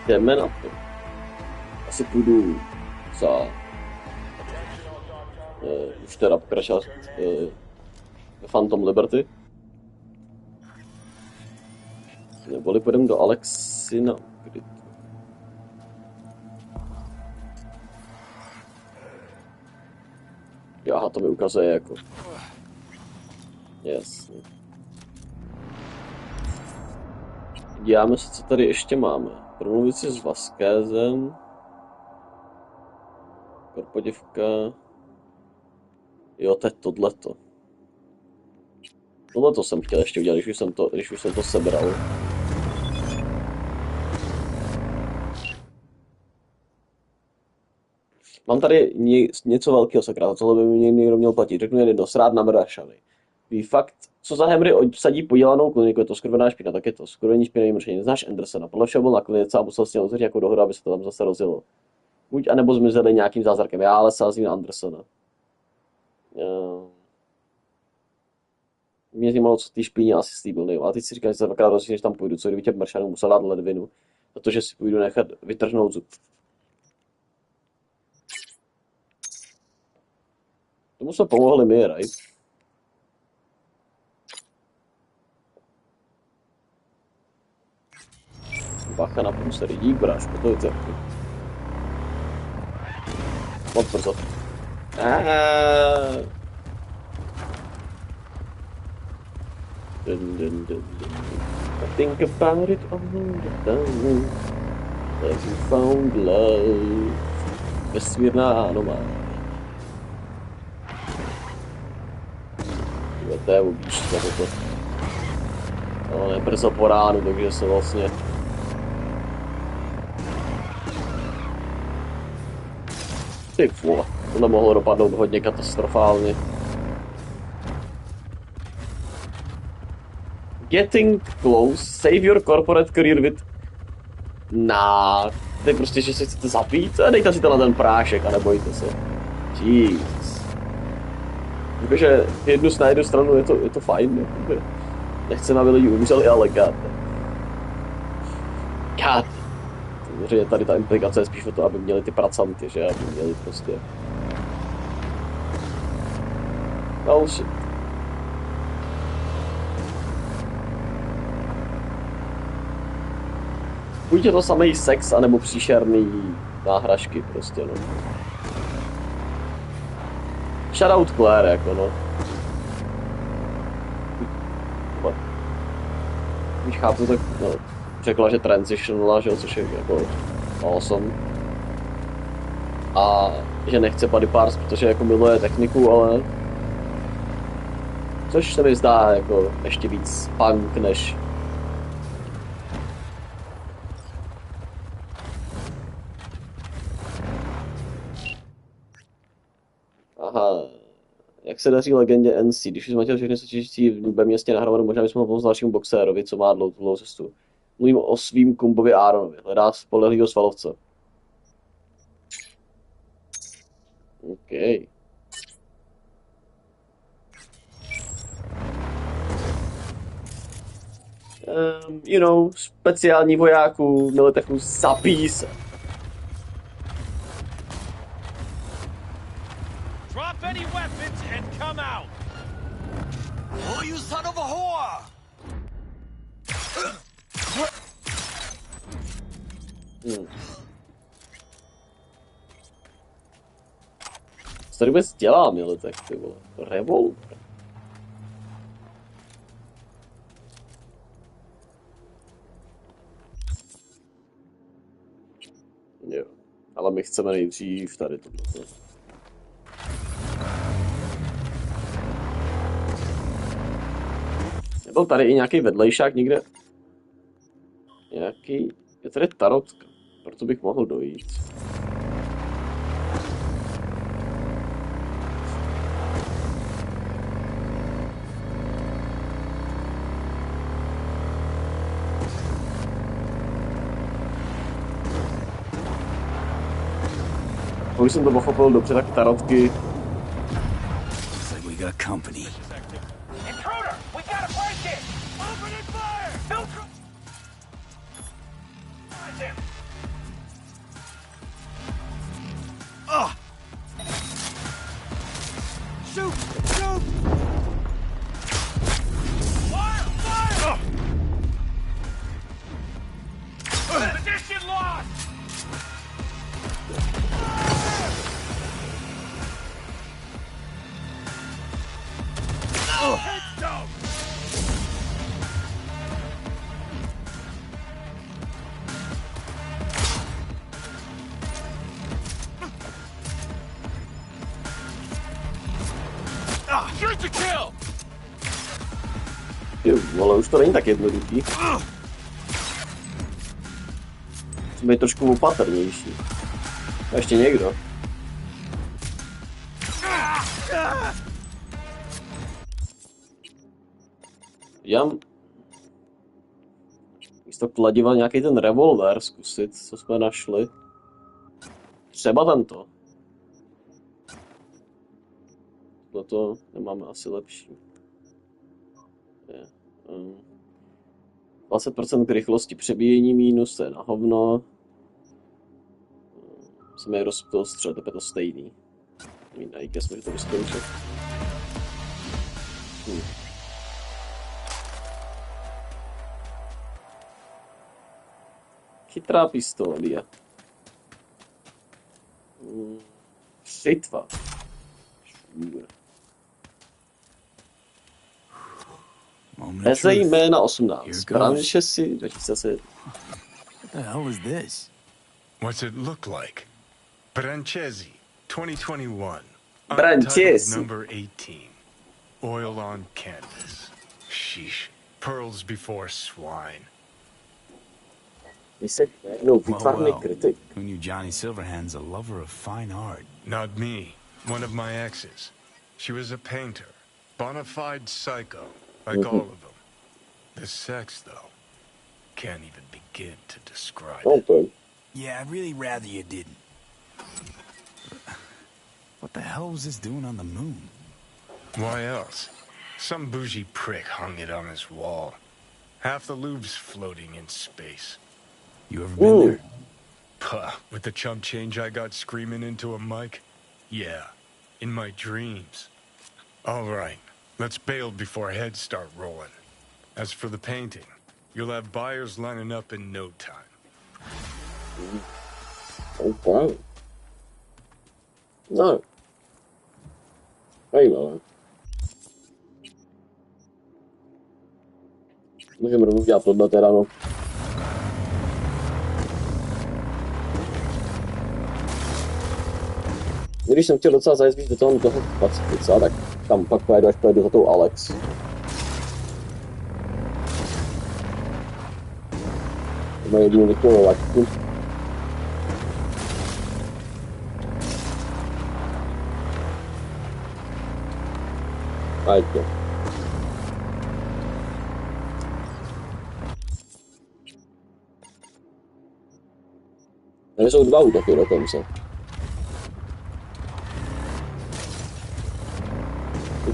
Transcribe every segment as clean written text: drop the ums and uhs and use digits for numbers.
Jdeme na to. Asi půjdu za... už teda pokračovat Phantom Liberty. Neboli půjdeme do Alexina. Kdy to? Aha, to mi ukazuje jako... Jasně. Díváme se, co tady ještě máme. Promluvit si s Vasquezem. Korpodivka. Jo, teď tohleto. Tohleto jsem chtěl ještě udělat, když už jsem to sebral. Mám tady něco velkého, sakra, tohle by mi někdo měl platit. Řeknu jen jedno, srát na mrašany. Ví fakt, co za Henry obsadí podělanou kliniku, je to skurvená špina, tak je to skurvení špinavý mršení. Znáš Andersona, podle všeho byl na klinice a musel s ním uzřít jako dohodu, aby se to tam zase rozjelo. Buď anebo zmizeli nějakým zázrakem, já ale sázím na Andersona. Mě zajímalo, co ty špíně asi slíbil, nevím. A teď si říkám, že se dvakrát rozhodně, že tam půjdu, co kdyby tě mršanů musel dát ledvinu, protože si půjdu nechat vytrhnout zub. Tomu jsme pomohli my, right? Bacha na průsery, dík brášku, to je cerky. Moc brzo. I think about it all the time. Have you found love? Vesmírná anomálie. To je ubíš to. No, je brzo po ránu, takže se vlastně... Ty vole, to nemohlo dopadnout hodně katastrofálně. Getting close, save your corporate career with... to je prostě, že se chcete zabít a dejte si to na ten prášek a nebojte se. Jeez. Takže na jednu stranu je to fajn, jakoby. Nechceme, aby lidi umřeli, ale God. Samozřejmě tady ta implikace je spíš o to, aby měli ty pracanty, že? Aby měli prostě... Well, shit. Buď je to samý sex, anebo příšerný náhražky prostě, no. Shoutout Claire, jako no. Když chápu, tak no, řekla, že transitionala, že, což je jako awesome. A že nechce body parts, protože jako miluje techniku, ale... Což se mi zdá jako ještě víc punk než... Aha, jak se daří legendě NC? Když už zmatil všechny soutěžící ve městě nahromadu, možná bychom ho pomoct dalšímu boxérovi, co má dlouhou cestu. Mluvím o svým kumbovi Aaronovi, hledá spolehlýho svalovce. OK. You know, speciální vojáků, militechu, zabíjí se. Drop any weapons and come out. Oh, you son of a whore! Co tady vůbec dělá, militek, ty vole? Revolver? Jo, ale my chceme nejdřív tady tohle. Byl tady i nějaký vedlejšák někde? Nějaký... Je tady tarotka, proto bych mohl dojít. Když jsem to pochopil dobře, tak tarotky... Shoot to kill! Jo, ale už to není tak jednoduchý. Musím být trošku opatrnější. A ještě někdo. Já místo kladiva nějaký ten revolver zkusit, co jsme našli. Třeba tento. Toto nemáme asi lepší. 20% k rychlosti přebíjení mínus, to je na hovno. Musíme je rozstřelit, to je to stejný. Nejke jsme, že to vyzkoušet. Chytrá pistolie. Šitva. Eze jména 18. Brančesi 2007. What the hell is this? What's it look like? Brancesi, 2021. Brancesi. Untitled number 18. Oil on canvas. Sheesh. Pearls before swine. Výtvarný kritik. Who knew Johnny Silverhand's a lover of fine art? Not me. One of my exes. She was a painter. Bona fide psycho. Like all of them. The sex, though. Can't even begin to describe it. Okay. Yeah, I'd really rather you didn't. What the hell was this doing on the moon? Why else? Some bougie prick hung it on his wall. Half the Louvre's floating in space. You ever been there? Puh, with the chump change I got screaming into a mic? Yeah, in my dreams. All right, let's bail before heads start rolling. As for the painting, you'll have buyers lining up in no time. Okay. No. Zajímavé. Můžeme rovnou dělat tohle teda, no. Když jsem chtěl docela zajet víc do toho Pacifica, tak tam pak pojedu, až pojedu za tou Alex. To má jedinou vychnou laťku. A je to. Tady jsou dva útoky dokonce.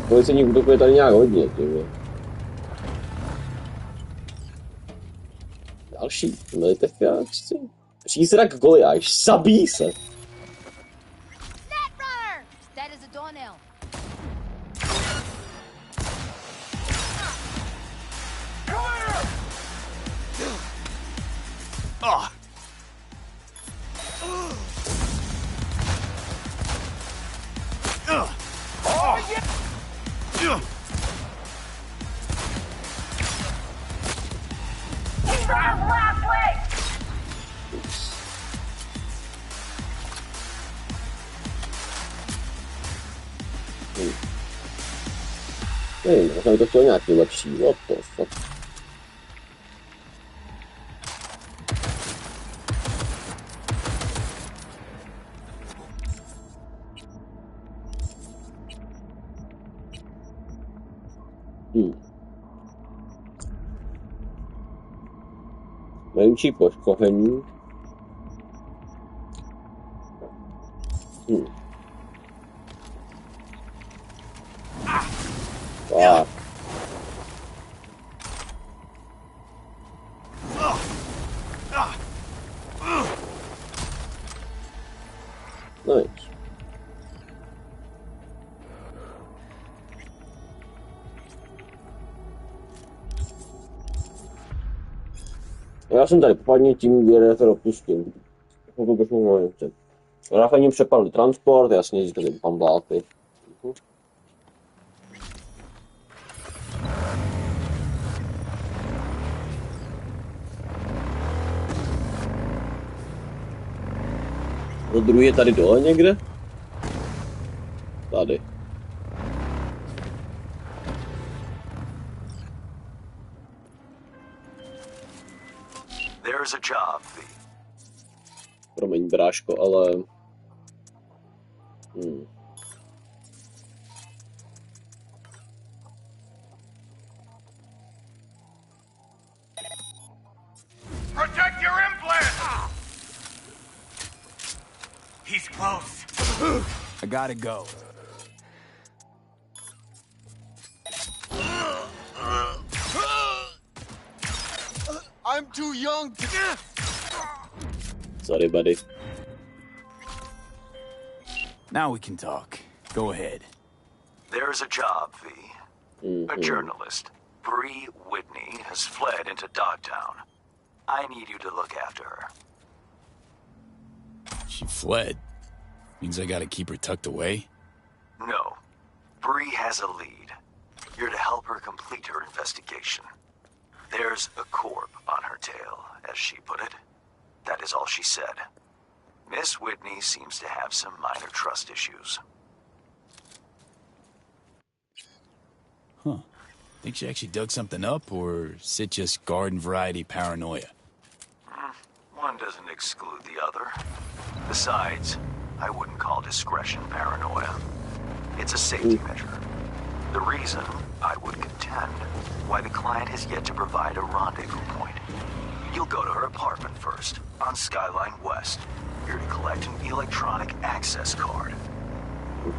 Policejních útoků je tady nějak hodně, tyhle. Další, militefiáčci. Přízrak Goliáš, zabíj se. Já jsem to chtěl nějaký lepší, what the fuck. Menší poškození. Tak. Nice. Já jsem tady popadně tím, kde to dopustím. To bych mohl nechtět. Ráfaním přepadli transport, jasně, získali pambláty. Druhý je tady dole někde? Tady. job, V. Promiň, bráško, ale... Protect your implant! He's close. I gotta go. I'm too young to... Sorry, buddy. Now we can talk. Go ahead. There's a job, V. A journalist, Bree Whitney, has fled into Dogtown. I need you to look after her. She fled. Means I gotta keep her tucked away? No. Bree has a lead. You're to help her complete her investigation. There's a corp on her tail, as she put it. That is all she said. Miss Whitney seems to have some minor trust issues. Huh. Think she actually dug something up, or is it just garden variety paranoia? One doesn't exclude the other. Besides, I wouldn't call discretion paranoia. It's a safety measure. The reason, I would contend, why the client has yet to provide a rendezvous point. You'll go to her apartment first, on Skyline West. You're to collect an electronic access card.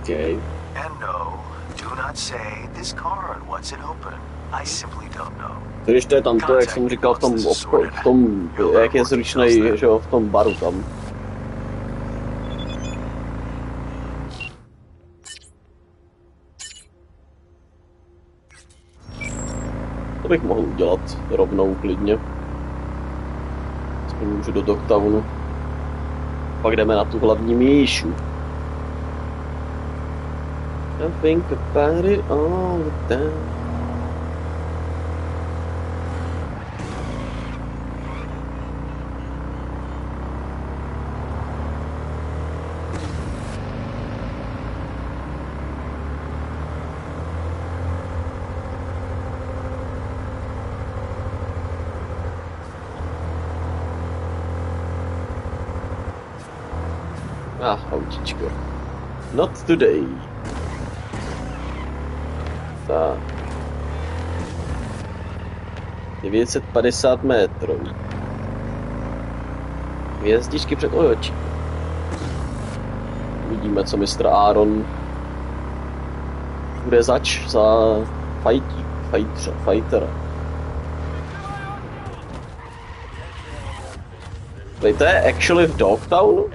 Okay. And no, do not say this card, what's it open? I simply don't know. Když to je tam to, jak jsem říkal v tom, jak je zručnej, že jo, v tom baru tam. To bych mohl udělat rovnou klidně. Aspoň můžu do Dogtownu. Pak jdeme na tu hlavní míšu. I think about it all the time. Autíčko. Not today. Tak. 950 metrů. Hvězdičky před oči. Vidíme, co mistr Aaron bude zač za fightera. To je actually v Dogtownu?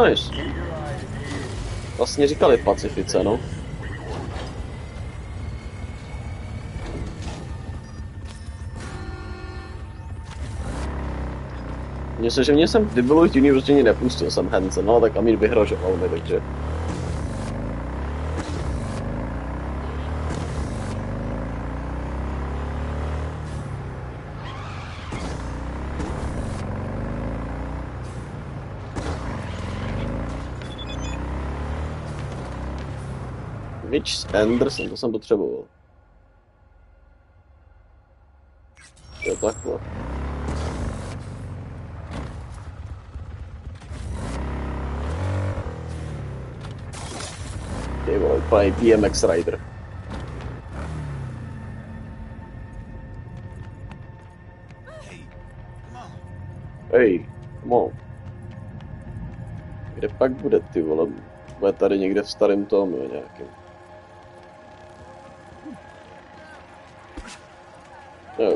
Nice. Vlastně říkali v Pacifice, no. Mně se, že mě jsem v Deviluit University nepustil jsem Hansen, no tak Amín vyhrožoval mi, takže... Mitch Anderson, to jsem potřeboval. Jo, takhle. Ty vole, úplně BMX Rider. Hej, come on. Kde pak bude, ty vole? Bude tady někde v starém tomu nějakým. No.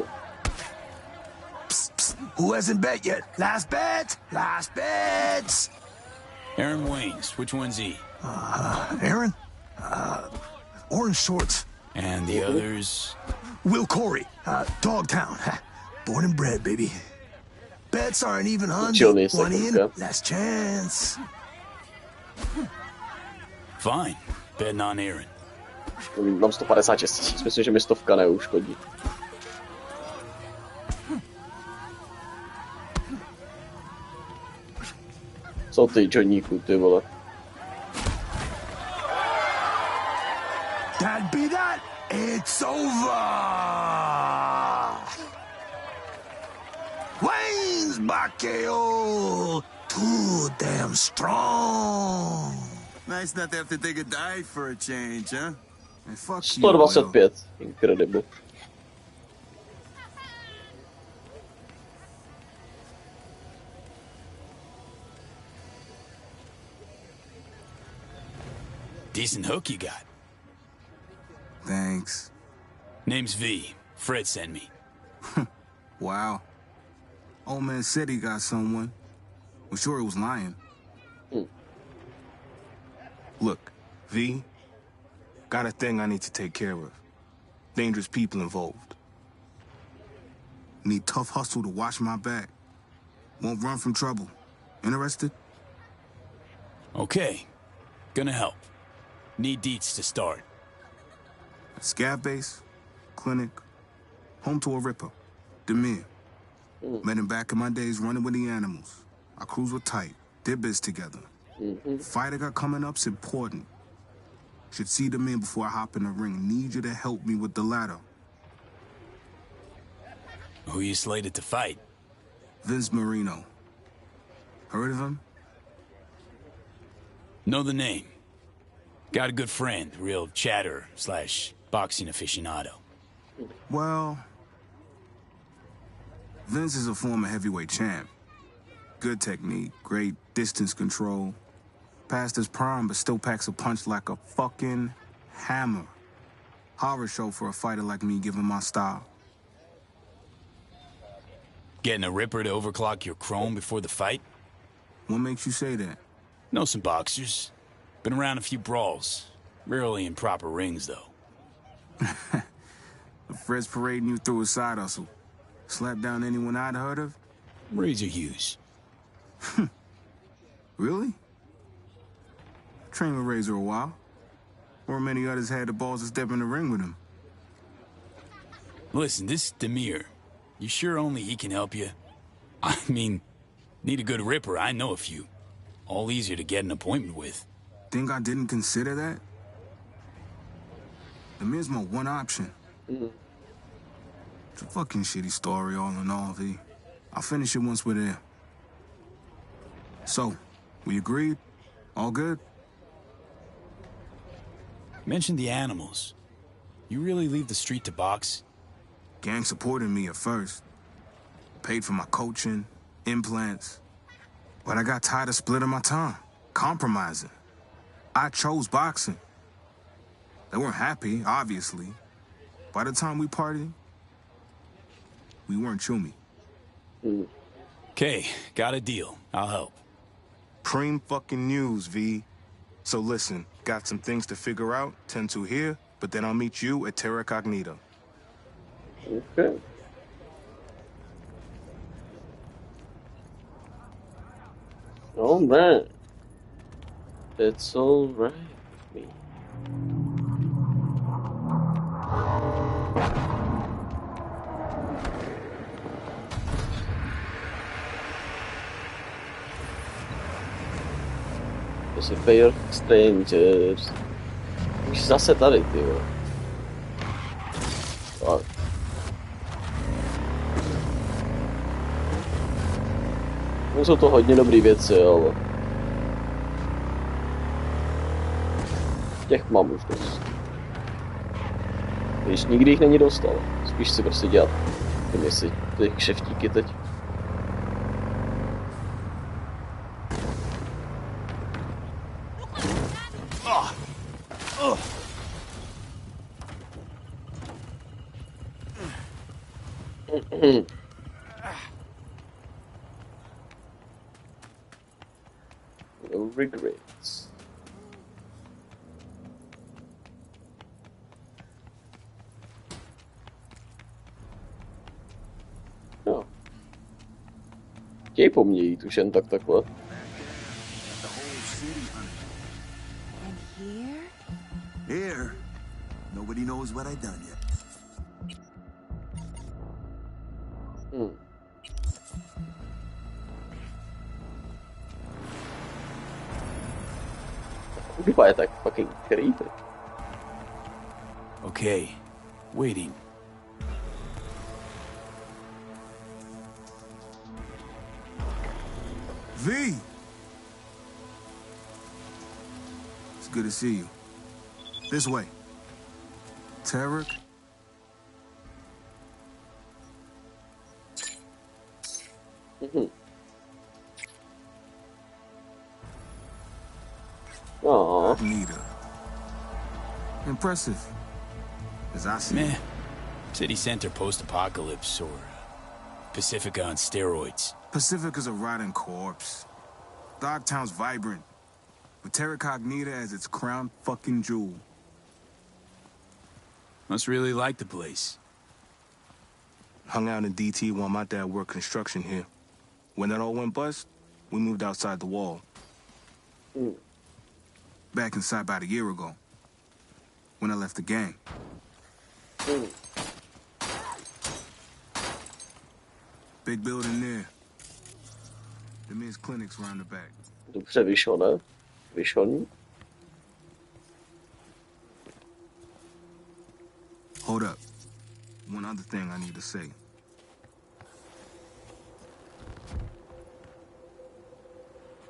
Psst, psst. Who hasn't bet yet? Last bet? Last bets! Aaron Waynes, which one's he? Aaron? Orange shorts. And the others? Will Corey, Dogtown. Born and bred, baby. Bets aren't even hundred. One in, last chance. Fine. Betting on Aaron. Mám 156 000, myslím, že mi 100 neuškodí. Co ty, Johnníku, ty vole? That be that. It's over. Wayne's Bakeo. Too damn strong. Nice not to have to take a dive for a change, huh? And fuck you, Will. 125. Incredible. Decent hook you got. Thanks. Name's V. Fred sent me. Wow. Old man said he got someone. I'm sure he was lying. Look, V, got a thing I need to take care of. Dangerous people involved. Need tough hustle to watch my back. Won't run from trouble. Interested? Okay. Gonna help. Need deets to start. Scav base, clinic, home to a ripper. Demir. Met him back in my days running with the animals. Our crews were tight. Did biz together. Fight I got coming up's important. Should see them in before I hop in the ring. Need you to help me with the ladder. Who you slated to fight? Vince Marino. Heard of him? Know the name. Got a good friend, real chatter / boxing aficionado. Well, Vince is a former heavyweight champ. Good technique, great distance control. Past his prime, but still packs a punch like a fucking hammer. Horror show for a fighter like me, given my style. Getting a ripper to overclock your chrome before the fight? What makes you say that? Know some boxers. Been around a few brawls. Rarely in proper rings, though. Fred's parading you through his side hustle. Slap down anyone I'd heard of? Razor Hughes. Really? Trained with Razor a while. Or many others had the balls to step in the ring with him. Listen, this Demir. You sure only he can help you? I mean, need a good ripper, I know a few. All easier to get an appointment with. Think I didn't consider that? Demir's my one option. It's a fucking shitty story all in all, V. I'll finish it once we're there. So, we agreed? All good? Mentioned the animals. You really leave the street to box? Gang supported me at first. Paid for my coaching, implants. But I got tired of splitting my time, compromising. I chose boxing. They weren't happy, obviously. By the time we partied, we weren't chummy. Okay, got a deal. I'll help. Cream fucking news, V. So listen, got some things to figure out, tend to here, but then I'll meet you at Terra Cognita. Okay. Alright. It's alright with me. To si Fair Strangers. Už zase tady, ty jo. Tak. No, jsou to hodně dobrý věci, ale... Těch mám už dost. Když nikdy jich není dostal. Spíš si prostě dělat ty kšeftíky teď. No regrets. No. Chtějí po mně jít už jen tak takhle. And here? Here, nobody knows what I done yet. Vypadá tak fucking creepy. Okay. Waiting. V! It's good to see you. This way. Tarek? Aww. Agnita. Impressive. As I see Meh. it. City center post-apocalypse or Pacifica on steroids. Pacifica's a rotting corpse. Dogtown's vibrant. With Terra Cognita as its crown fucking jewel. Must really like the place. Hung out in DT while my dad worked construction here. When that all went bust, we moved outside the wall. Back inside about a year ago. When I left the gang. Big building there. The men's clinic's round the back. Dobře, vyšlo, ne? Vyšlo ní? Hold up. One other thing I need to say.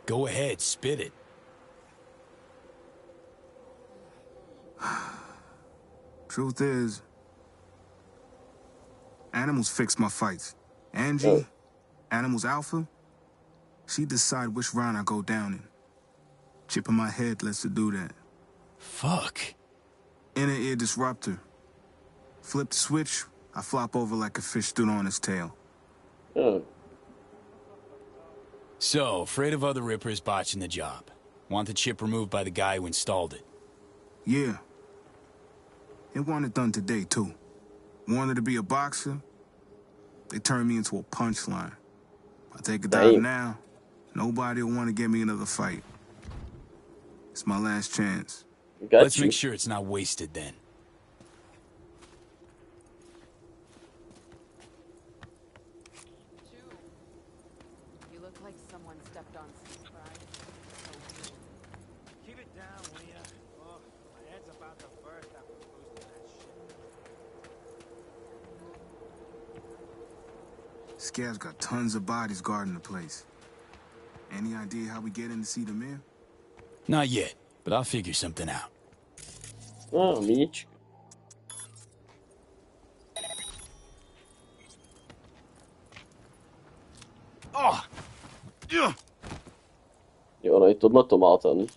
Go ahead, spit it. Truth is, Animals fix my fights. Angie, Animals Alpha, she decide which round I go down in. Chip in my head lets her do that. Fuck. Inner ear disruptor. Flip the switch, I flop over like a fish stood on its tail. So, afraid of other rippers botching the job. Want the chip removed by the guy who installed it. Yeah. It wanted done today, too. Wanted to be a boxer. They turned me into a punchline. I take a dive now, nobody will want to get me another fight. It's my last chance. Let's make sure it's not wasted then. You look like someone stepped on some pride. Keep it down, will ya? Oh, my head's about to burst after boosting that shit. Scab's got tons of bodies guarding the place. Any idea how we get in to see the mayor? Not yet, but I'll figure something out. Oh, míč. Oh. Jo, no i tohle to má ten.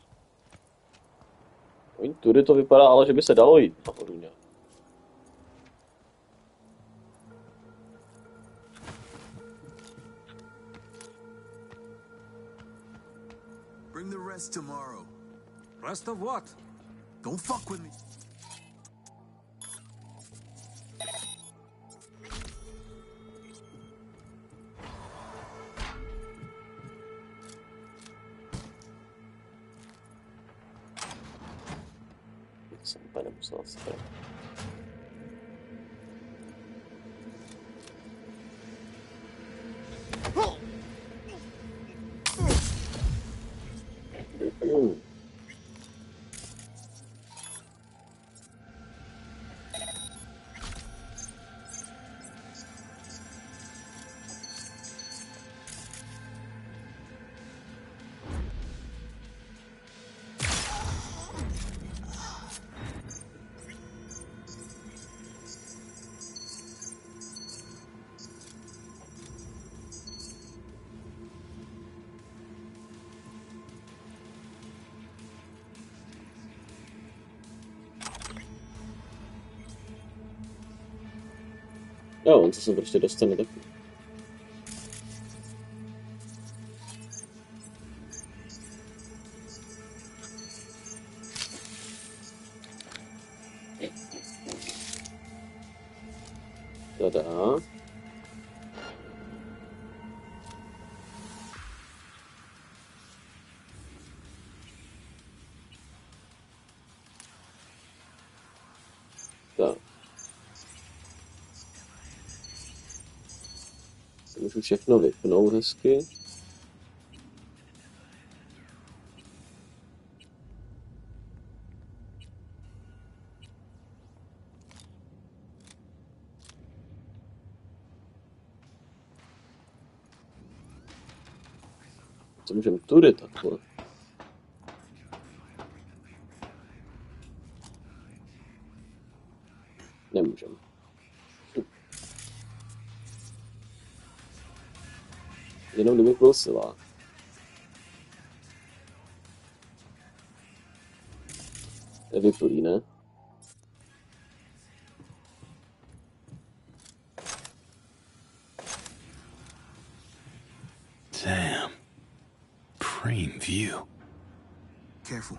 Tudy to vypadá, ale že by se dalo jít nahoru nějak. Bring the rest tomorrow. Rest of what? Don't fuck with me. Jsem úplně nemusel stát. Jo, on se sem prostě dostane taky. Tada. Tak. Můžu všechno vypnout hezky. Co můžeme tudy takhle? Nemůžeme. Jenom kdybych byl silák. Nevyplý, ne? Damn. Prime view. Careful.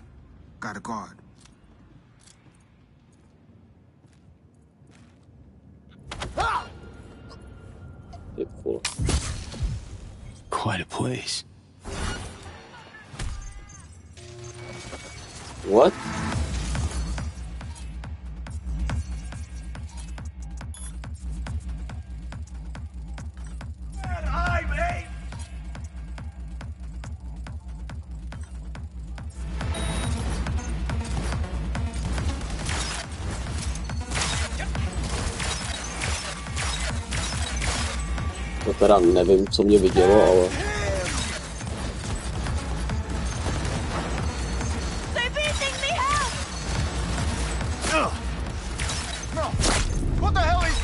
Got a guard. Ty vole. Quite a place. What? To teda nevím, co mě vidělo, ale... What the hell is...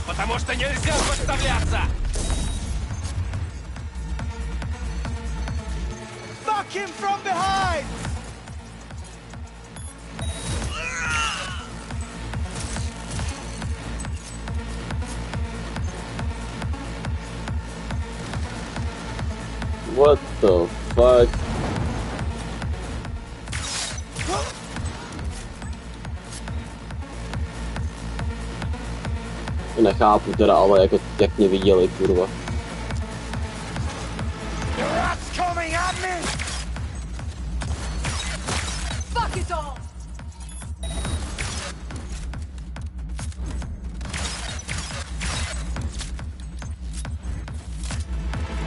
Потому что нельзя подставляться! Knock him from behind! What the fuck? Nechápu teda, ale jako, jak mě viděli, kurva. Fuck it all!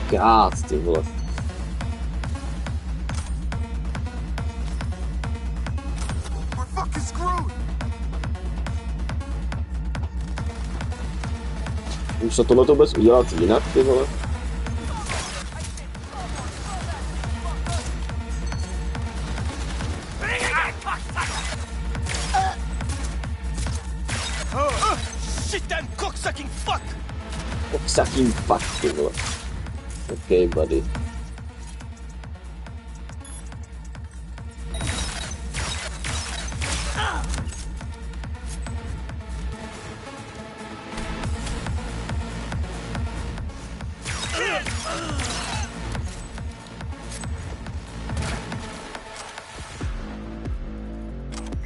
God, ty vole. We're fucking screwed! Už se tohle vůbec udělat jinak, ty vole? Shit, damn cocksucking fuck! Fucking fuck, ty vole. Okay, buddy.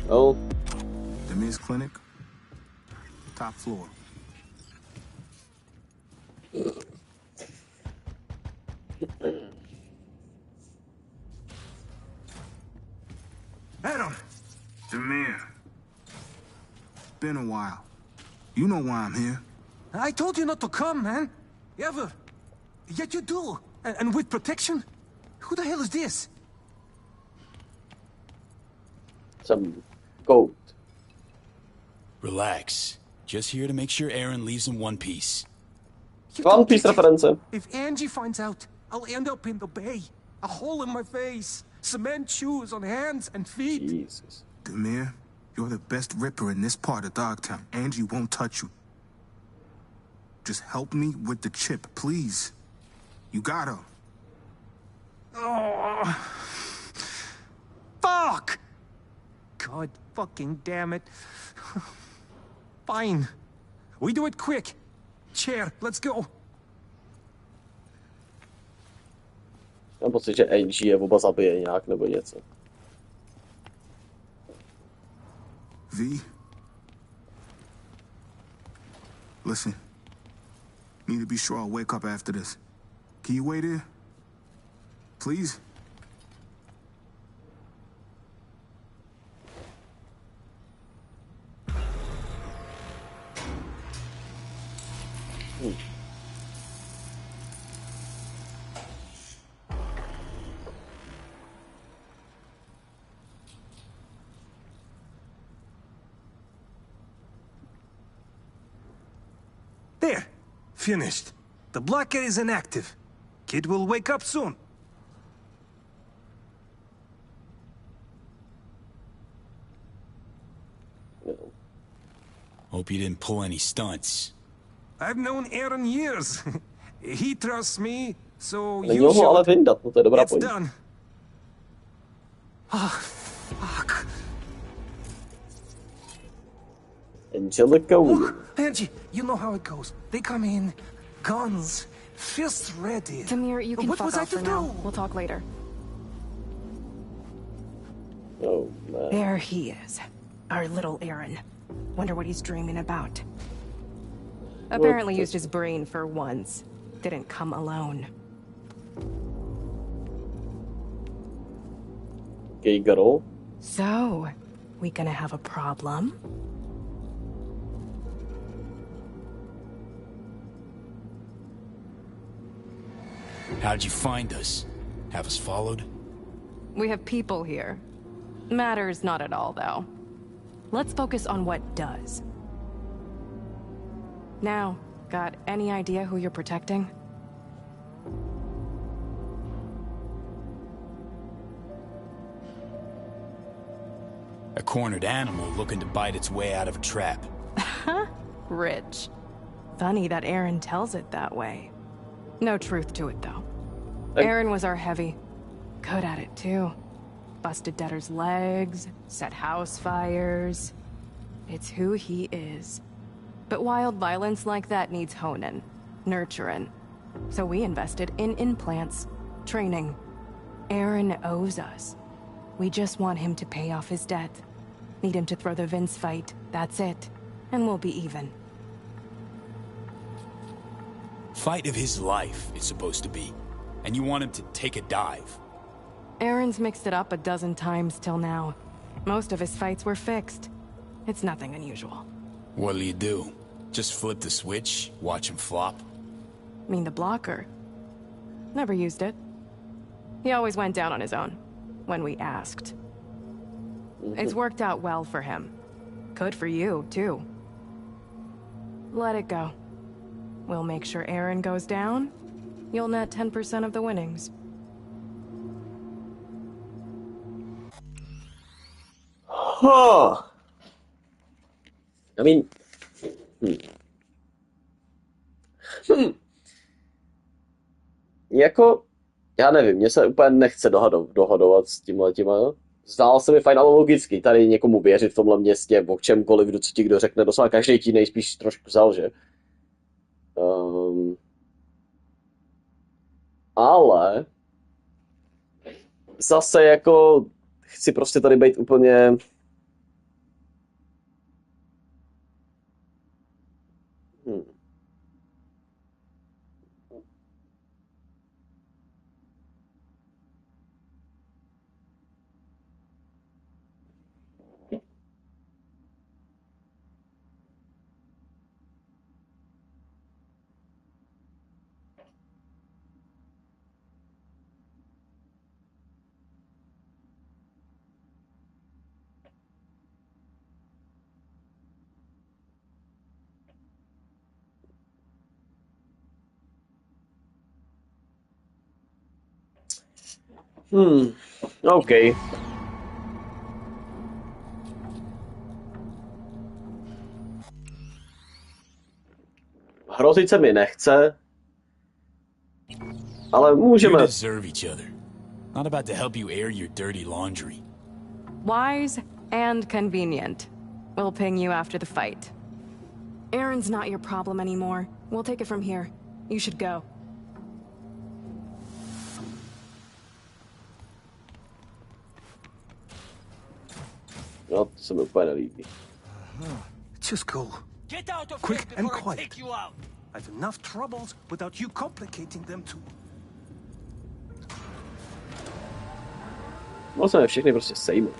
Oh. Demir's clinic. Top floor. Adam! Demir. Been a while. You know why I'm here. I told you not to come, man. Ever. Yet you do. And with protection? Who the hell is this? Some goat. Relax. Just here to make sure Aaron leaves in one piece. You One don't Piece get it. reference. If Angie finds out, I'll end up in the bay. A hole in my face. Cement shoes on hands and feet. Jesus. Demir, you're the best ripper in this part of Dogtown. Angie won't touch you. Just help me with the chip, please. You gotta. Oh. Fuck! God fucking damn it. Fine. We do it quick. Chair, let's go. Mám pocit, že Angie je oba zabije nějak nebo něco. V? Listen. Need to be sure I'll wake up after this. Can you wait here? Please? Finished. The blockade is inactive. Kid will wake up soon. Hope you didn't pull any stunts. I've known Aaron years. He trusts me, so you Neměl ho ale should. vyndat, no to je dobrá It's point. done. Ah, fuck. Angelica Wood. Angie, you know how it goes. They come in, guns, fists ready. Tamir, you can What fuck was I off to for now. do? We'll talk later. Oh, man. There he is. Our little Aaron. Wonder what he's dreaming about. Apparently used his brain for once. Didn't come alone. Gay girl. So, we gonna have a problem? How'd you find us? Have us followed? We have people here. Matters not at all, though. Let's focus on what does. Now, got any idea who you're protecting? A cornered animal looking to bite its way out of a trap. Rich. Funny that Aaron tells it that way. No truth to it, though. Aaron was our heavy. Good at it, too. Busted debtors' legs, set house fires. It's who he is. But wild violence like that needs honing, nurturing. So we invested in implants, training. Aaron owes us. We just want him to pay off his debt. Need him to throw the Vince fight, that's it. And we'll be even. Fight of his life, it's supposed to be. And you want him to take a dive. Aaron's mixed it up a dozen times till now. Most of his fights were fixed. It's nothing unusual. What'll you do? Just flip the switch, watch him flop? Mean the blocker? Never used it. He always went down on his own, when we asked. It's worked out well for him. Could for you, too. Let it go. We'll make sure Aaron goes down. You'll net 10% of the winnings. Huh. I mean... Jako... Já nevím, mně se úplně nechce dohadovat s tímhletima. Zdál se mi fajn, ale logicky, tady někomu věřit v tomhle městě, o čemkoliv, co ti kdo řekne, doslova každý ti nejspíš trošku zelže. Ale... Zase jako... Chci prostě tady být úplně... OK. Hrozit se mi nechce, ale můžeme... You deserve each other. Not about to help you air your dirty laundry. Wise and convenient. We'll ping you after the fight. Aaron's not your problem anymore. We'll take it from here. You should go. No, to se mi úplně nelíbí. Just go. Get out of Quick here and before I quiet. take you out. I've enough troubles without you complicating them too. Mohl jsem je všechny prostě sejmout.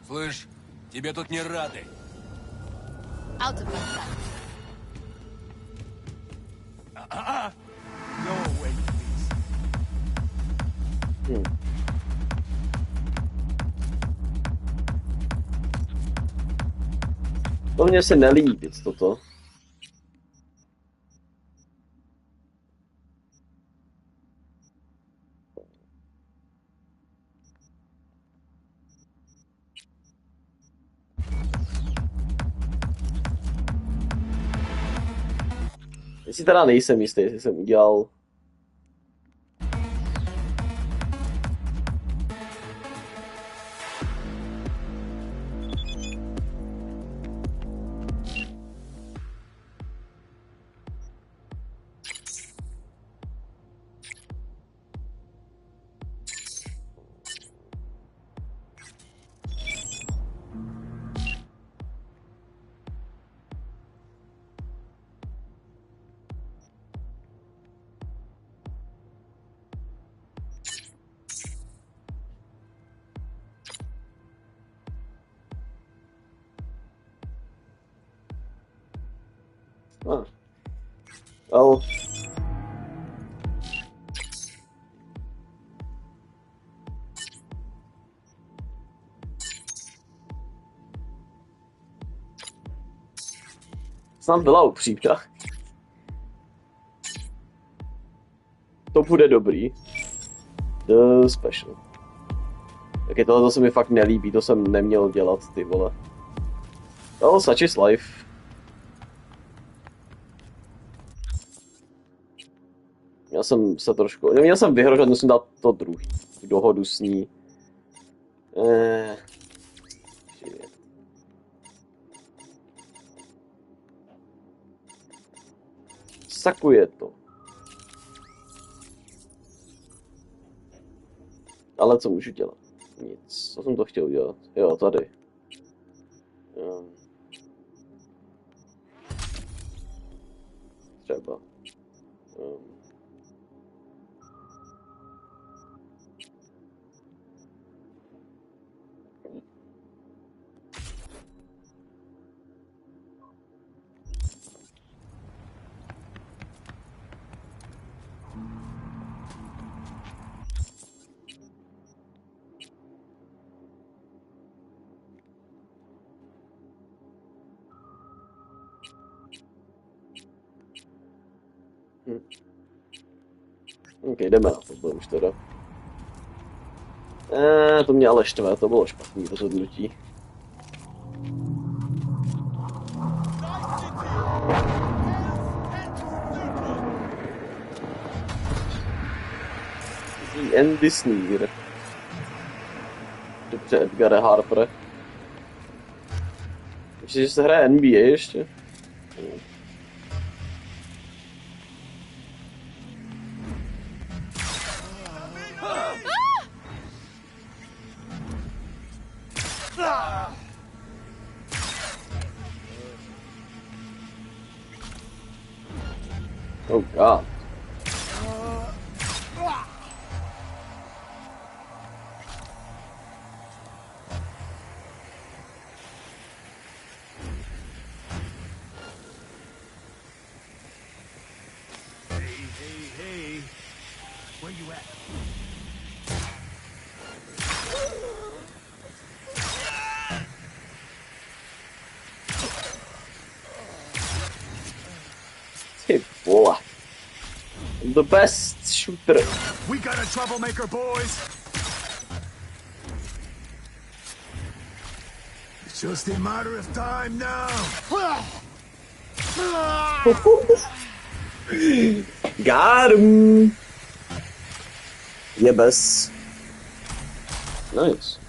Слышь, тебе тут не рады. Out of my sight. Go away, please. To mně se nelíbí, toto. Jestli teda nejsem jistý, jestli jsem udělal... Ah. Well... Snad byla upřímná. To bude dobrý. The special. Taky tohle se mi fakt nelíbí, to jsem neměl dělat, ty vole. Well, such is life. Měl jsem se trošku... Neměl jsem vyhrožovat, musím dát to druhý. Dohodu s ní. Sakuje to. Ale co můžu dělat? Nic. Co jsem to chtěl udělat? Jo, tady. Třeba. OK, jdeme na to už teda. To mě ale štve, to bylo špatný rozhodnutí. Andy Sneer. Dobře, Edgare Harper. Myslíš, že se hraje NBA ještě? Oh god. Hey, where you at? Ty vole. I'm the best shooter. We got a troublemaker, boys. It's just a matter of time now. Got him. Yes. Nice.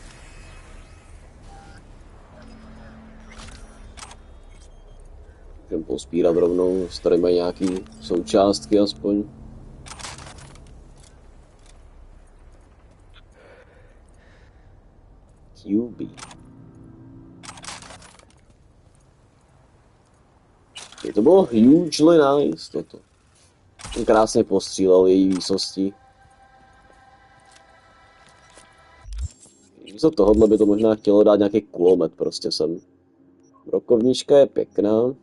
Můžeme pospírat rovnou, s tady mají nějaký součástky aspoň. QB. To bylo hugely nice toto. Krásně postřílel její výsostí. Místo tohohle by to možná chtělo dát nějaký kulomet prostě sem. Brokovnička je pěkná.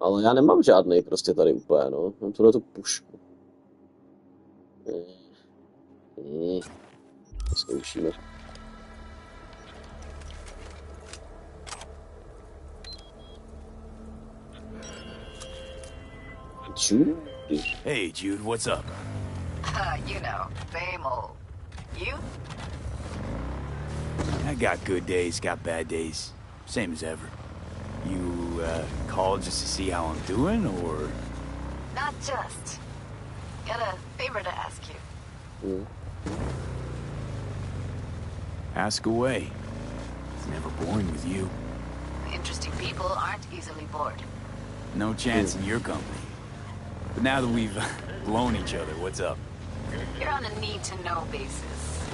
Ale já nemám žádnej prostě tady úplně, no. Mám tuhle tu pušku. To zkoušíme. Judy. Hey, Jude, what's up? You know, same old. You? I got good days, got bad days. Same as ever. You, called just to see how I'm doing, or...? Not just. Got a favor to ask you. Ask away. It's never boring with you. Interesting people aren't easily bored. No chance in your company. But now that we've blown each other, what's up? You're on a need-to-know basis.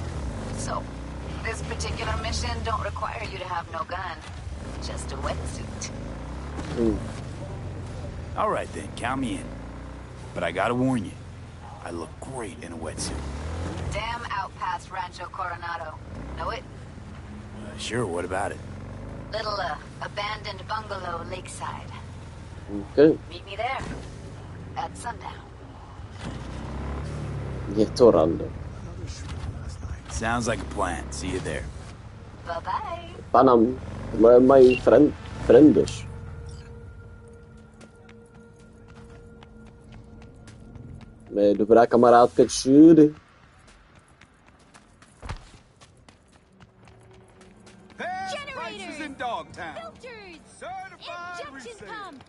So, this particular mission don't require you to have no gun. Just a wetsuit. All right then, count me in. But I gotta warn you, I look great in a wetsuit. Damn out past Rancho Coronado. Know it? Sure, what about it? Little, abandoned bungalow lakeside. Okay. Meet me there. At sundown. Je to random. Sounds like a plan. See you there. Bye-bye. Panam. My friendos. Mé dobrá kamarádka Judy. Prices in Dogtown. Filters! Certified Injection resale. pump!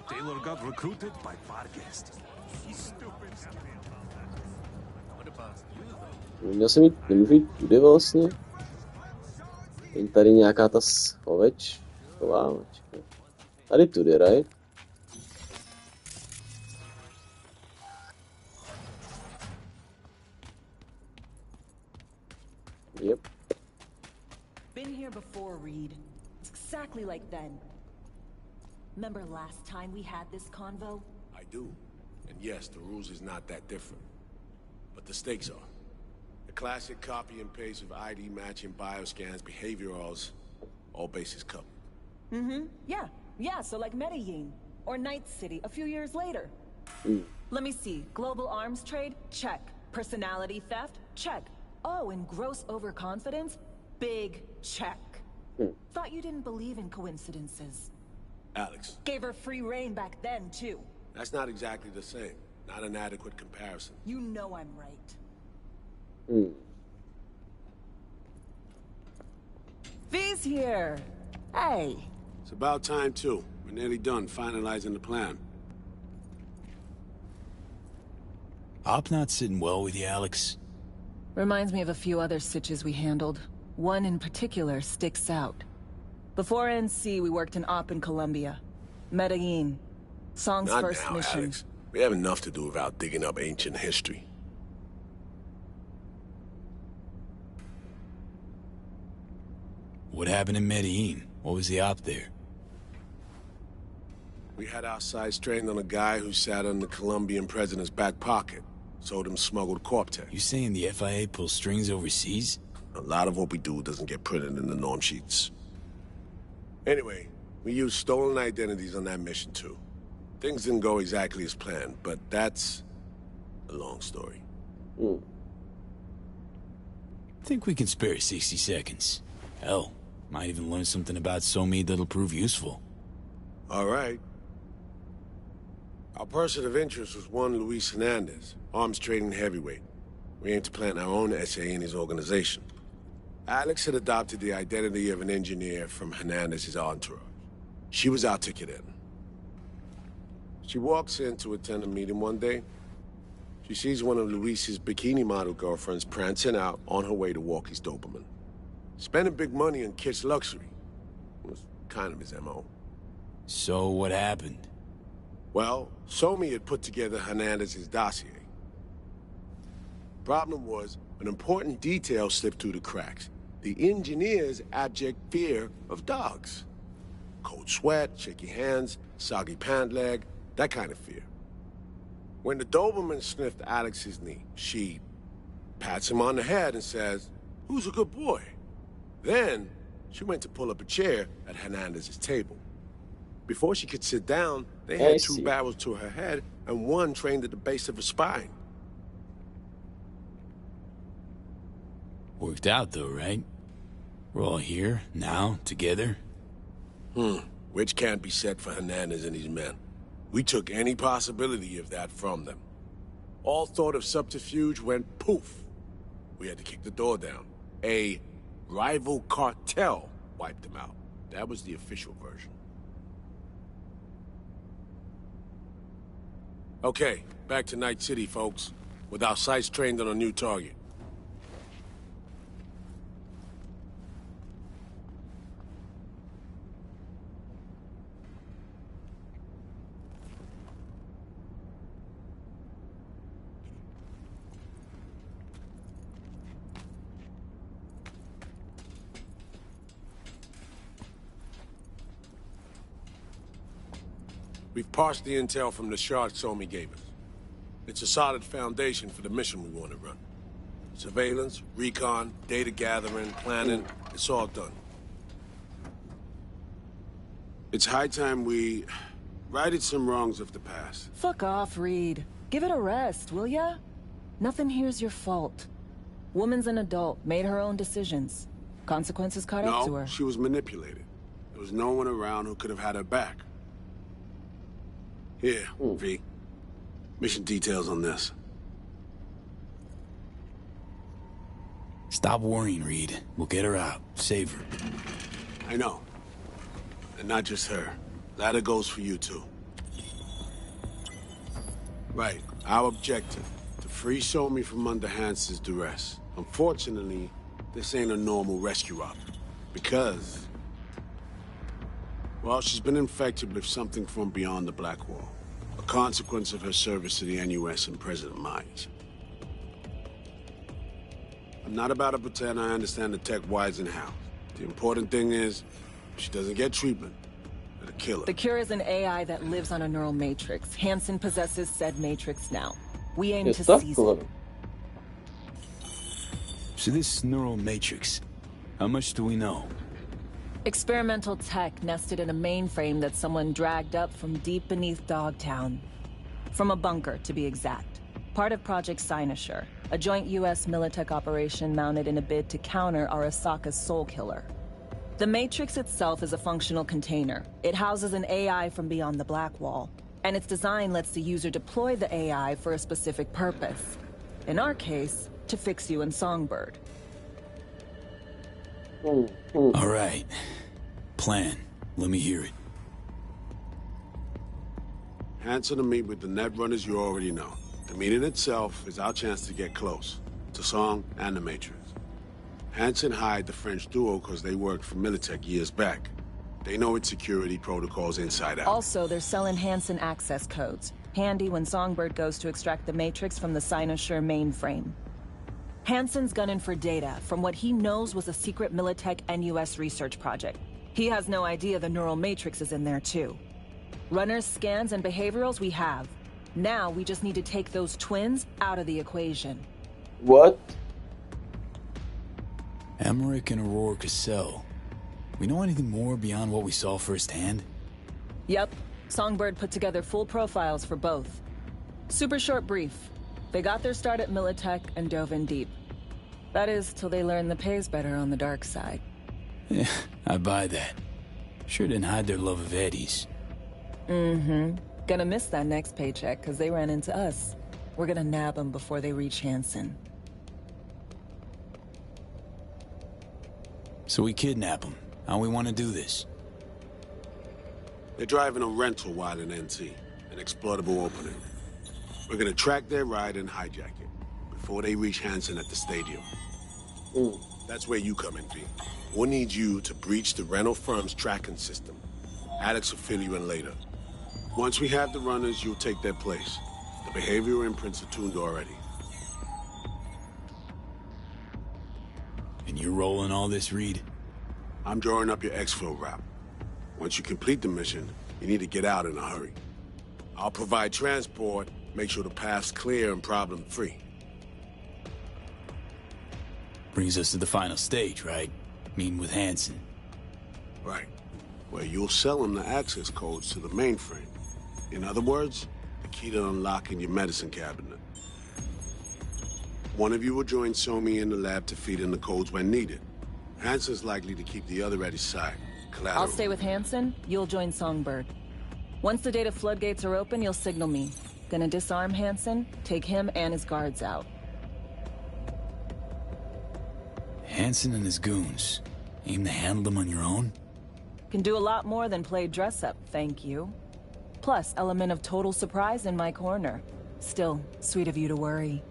Taylor got recruited by Vargas. He's stupid. What about you, though? Měl jsem jít, nemůžu jít tudy vlastně. Je tady nějaká ta schovávačka. Tady tudy, right? Yep. Been here before, Reed. It's exactly like then. Remember last time we had this convo? I do. And yes, the rules is not that different. But the stakes are. The classic copy and paste of ID matching bioscans, behaviorals, all bases covered. Mm-hmm. Yeah, so like Medellin. Or Night City a few years later. Let me see. Global arms trade? Check. Personality theft? Check. Oh, and gross overconfidence? Big check. Thought you didn't believe in coincidences. Alex. Gave her free reign back then, too. That's not exactly the same. Not an adequate comparison. You know I'm right. V's here. Hey. It's about time, too. We're nearly done finalizing the plan. Op not sitting well with you, Alex. Reminds me of a few other stitches we handled. One in particular sticks out. Before NC, we worked in Op in Colombia. Medellin. Song's Not first now, mission. Alex. We have enough to do without digging up ancient history. What happened in Medellin? What was the op there? We had our sights trained on a guy who sat in the Colombian president's back pocket. Sold him smuggled Corp-Tech. You saying the FIA pulls strings overseas? A lot of what we do doesn't get printed in the norm sheets. Anyway, we used stolen identities on that mission too. Things didn't go exactly as planned, but that's a long story. Think we can spare 60 seconds. Hell, might even learn something about Somi that'll prove useful. All right. Our person of interest was one Luis Hernandez, arms trading heavyweight. We aim to plant our own SA in his organization. Alex had adopted the identity of an engineer from Hernandez's entourage. She was our ticket in. She walks in to attend a meeting one day. She sees one of Luis's bikini model girlfriends prancing out on her way to walk his Doberman. Spending big money on kitsch luxury was kind of his MO. So what happened? Well, Somi had put together Hernandez's dossier. Problem was, an important detail slipped through the cracks. The engineer's abject fear of dogs. Cold sweat, shaky hands, soggy pant leg, that kind of fear. When the Doberman sniffed Alex's knee, she pats him on the head and says, "Who's a good boy?" Then, she went to pull up a chair at Hernandez's table. Before she could sit down, they had two barrels to her head and one trained at the base of her spine. Worked out though, right? We're all here, now, together. Which can't be said for Hernandez and his men. We took any possibility of that from them. All thought of subterfuge went poof. We had to kick the door down. A rival cartel wiped them out. That was the official version. Okay, back to Night City, folks. With our sights trained on a new target. We've parsed the intel from the shard Somi gave us. It's a solid foundation for the mission we want to run. Surveillance, recon, data gathering, planning, it's all done. It's high time we righted some wrongs of the past. Fuck off, Reed. Give it a rest, will ya? Nothing here's your fault. Woman's an adult, made her own decisions. Consequences caught up to her. No, she was manipulated. There was no one around who could have had her back. Here, V. Mission details on this. Stop worrying, Reed. We'll get her out. Save her. I know. And not just her. That goes for you, too. Right. Our objective. To free Somi from under Hansen's duress. Unfortunately, this ain't a normal rescue op. Because... well, she's been infected with something from beyond the Black Wall. A consequence of her service to the NUS and President Myers. I'm not about to pretend I understand the tech whys and hows. The important thing is, she doesn't get treatment. It'll kill her. The cure is an AI that lives on a neural matrix. Hansen possesses said matrix now. We aim to seize it. So this neural matrix, how much do we know? Experimental tech nested in a mainframe that someone dragged up from deep beneath Dogtown. From a bunker, to be exact. Part of Project Cynosure, a joint U.S. Militech operation mounted in a bid to counter Arasaka's Soul Killer. The Matrix itself is a functional container. It houses an AI from beyond the Black Wall, and its design lets the user deploy the AI for a specific purpose. In our case, to fix you and Songbird. All right. Plan. Let me hear it. Hansen to meet with the net runners you already know. The meeting itself is our chance to get close. To Song and the Matrix. Hansen hired the French duo because they worked for Militech years back. They know its security protocols inside out. Also, they're selling Hansen access codes. Handy when Songbird goes to extract the Matrix from the Cynosure mainframe. Hansen's gunning for data from what he knows was a secret Militech NUS research project. He has no idea the neural matrix is in there too. Runners, scans, and behaviorals we have. Now we just need to take those twins out of the equation. What? Emmerich and Aurora Cassell. We know anything more beyond what we saw firsthand? Yep. Songbird put together full profiles for both. Super short brief. They got their start at Militech and dove in deep. That is, till they learned the pay's better on the dark side. Yeah, I buy that. Sure didn't hide their love of Eddie's. Mm-hmm. Gonna miss that next paycheck, because they ran into us. We're gonna nab them before they reach Hansen. So we kidnap them. How we want to do this? They're driving a rental while in NT, an exploitable opening. We're gonna track their ride and hijack it, before they reach Hansen at the stadium. That's where you come in, V. We'll need you to breach the rental firm's tracking system. Alex will fill you in later. Once we have the runners, you'll take their place. The behavioral imprints are tuned already. And you're rolling all this, Reed? I'm drawing up your exfil route. Once you complete the mission, you need to get out in a hurry. I'll provide transport, make sure the path's clear and problem-free. Brings us to the final stage, right? Meeting with Hansen. Right. Where you'll sell him the access codes to the mainframe. In other words, the key to unlocking your medicine cabinet. One of you will join Somi in the lab to feed in the codes when needed. Hansen's likely to keep the other at his side. Collateral. I'll stay with Hansen, you'll join Songbird. Once the data floodgates are open, you'll signal me. Gonna disarm Hansen, take him and his guards out. Hansen and his goons. Aim to handle them on your own? Can do a lot more than play dress-up, thank you. Plus, element of total surprise in my corner. Still, sweet of you to worry.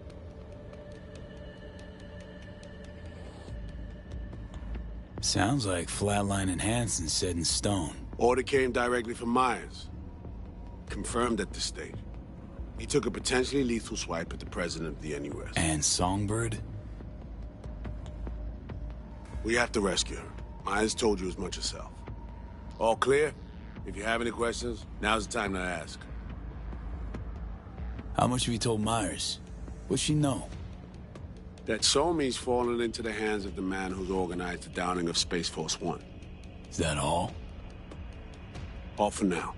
Sounds like Flatline and Hansen set in stone. Order came directly from Myers. Confirmed at this stage. He took a potentially lethal swipe at the president of the NUS. And Songbird? We have to rescue her. Myers told you as much herself. All clear? If you have any questions, now's the time to ask. How much have you told Myers? What's she know? That Somi's fallen into the hands of the man who's organized the downing of Space Force One. Is that all? All for now.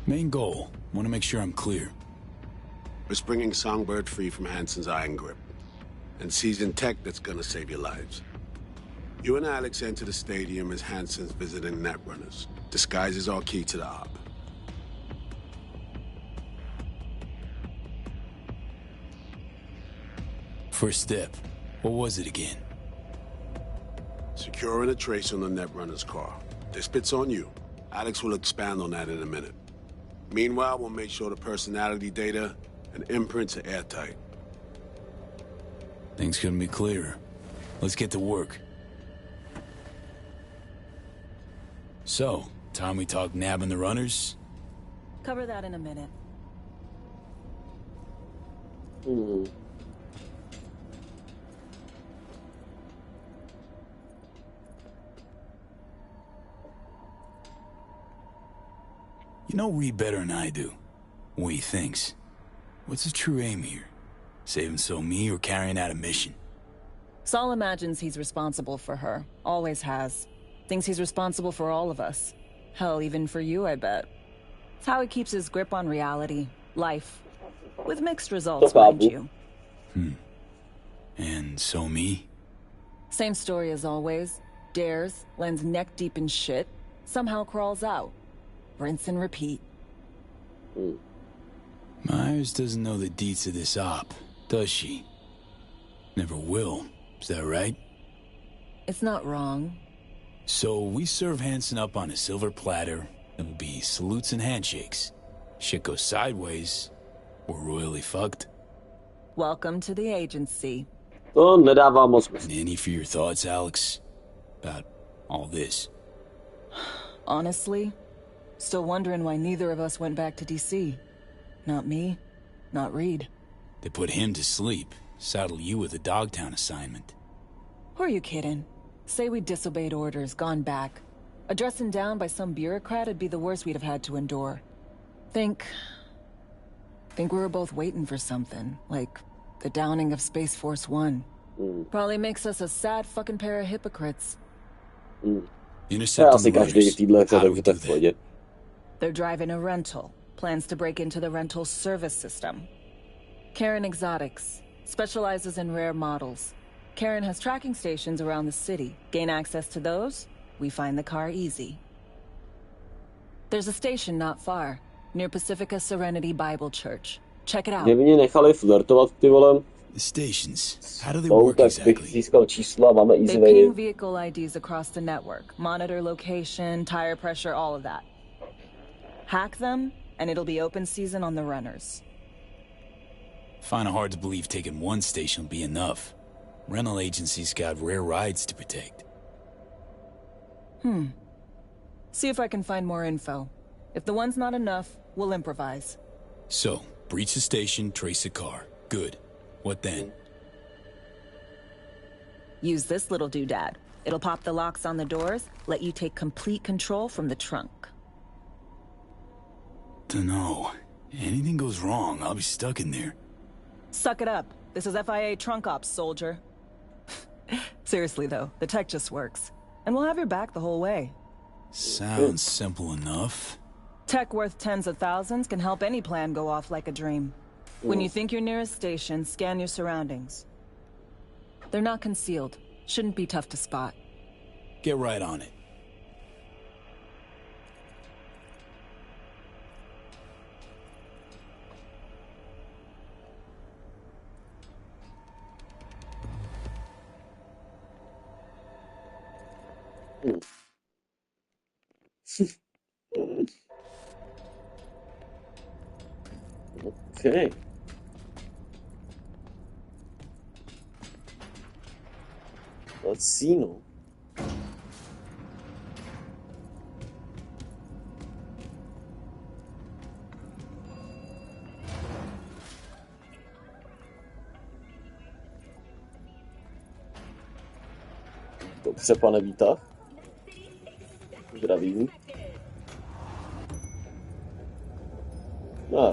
Main goal. Want to make sure I'm clear. We're springing Songbird free from Hansen's iron grip. And seizing tech that's gonna save your lives. You and Alex enter the stadium as Hansen's visiting netrunners. Disguise is our key to the op. First step. What was it again? Securing a trace on the netrunner's car. This bit's on you. Alex will expand on that in a minute. Meanwhile, we'll make sure the personality data and imprints are airtight. Things couldn't be clearer. Let's get to work. So, time we talk nabbing the runners? Cover that in a minute. You know Reed better than I do. What he thinks. What's his true aim here? Saving So-Mi or carrying out a mission? Saul imagines he's responsible for her. Always has. Thinks he's responsible for all of us. Hell, even for you, I bet. It's how he keeps his grip on reality. Life. With mixed results, mind you. And So-Mi? Same story as always. Dares, lands neck deep in shit, somehow crawls out. Rinse and repeat. Myers doesn't know the deets of this op, does she? Never will. Is that right? It's not wrong. So we serve Hansen up on a silver platter. It'll be salutes and handshakes. Shit goes sideways. We're royally fucked. Welcome to the agency. To nedává moc smysl. Any for your thoughts, Alex? About all this? Honestly, still wondering why neither of us went back to DC. Not me, not Reed. They put him to sleep. Saddle you with a Dogtown assignment. Who are you kidding? Say we disobeyed orders, gone back. A dressing down by some bureaucrat would be the worst we'd have had to endure. Think we were both waiting for something, like the downing of Space Force One. Probably makes us a sad fucking pair of hypocrites. Intercept Asi každý v téhle hře, takže to je v pohodě. They're driving a rental. Plans to break into the rental service system. Karen Exotics specializes in rare models. Karen has tracking stations around the city. Gain access to those, we find the car easy. There's a station not far, near Pacifica Serenity Bible Church. Check it out. Kdyby mě nechali flirtovat, ty vole. The stations. How do they work Tak exactly? bych získal čísla, máme easy They way. ping vehicle IDs across the network, monitor location, tire pressure, all of that. Hack them, and it'll be open season on the runners. Find it hard to believe taking one station will be enough. Rental agencies got rare rides to protect. See if I can find more info. If the one's not enough, we'll improvise. So, breach the station, trace the car. Good. What then? Use this little doodad. It'll pop the locks on the doors, let you take complete control from the trunk. Dunno. Anything goes wrong, I'll be stuck in there. Suck it up. This is FIA trunk ops, soldier. Seriously, though, the tech just works. And we'll have your back the whole way. Sounds simple enough. Tech worth tens of thousands can help any plan go off like a dream. When you think you're near a station, scan your surroundings. They're not concealed. Shouldn't be tough to spot. Get right on it. Okay. Let's see, no. Dobře, pane Výtah. Zdravím.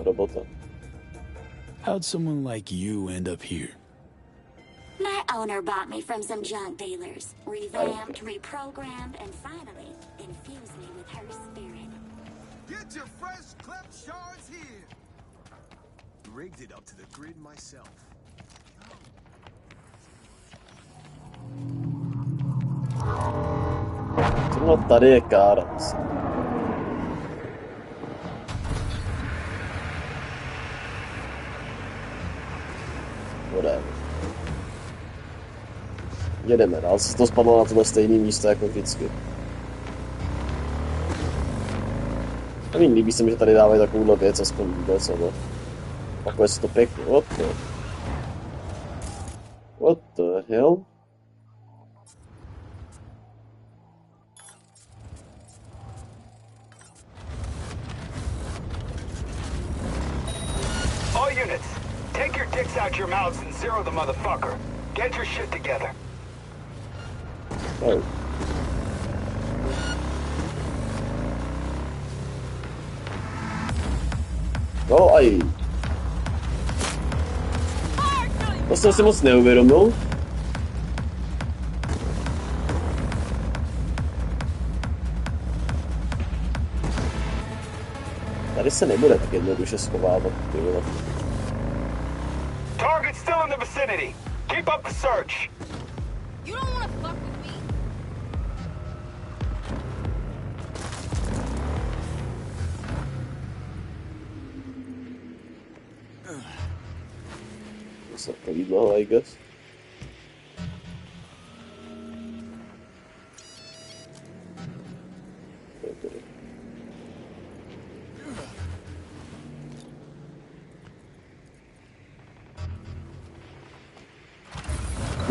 Robota. How'd someone like you end up here? My owner bought me from some junk dealers. Revamped, reprogrammed, and finally infused me with her spirit. Get your fresh cleft shards here! Rigged it up to the grid myself. Zrovna tady je kára. Whatever. Jedeme dál, se to spadlo na tohle stejné místo jako vždycky. A mně líbí se mi, že tady dávají takovouhle věc, aspoň vůbec, ale pakuje se to pěkně. What the hell? All units, take your dicks out your mouths and zero the motherfucker. Get your shit together. Oh. No aj. To jsem si moc neuvědomil. Tady se nebude tak jednoduše schovávat. Target still in the vicinity. Keep up the search. You don't want to fuck with me. Se to líbilo, I guess.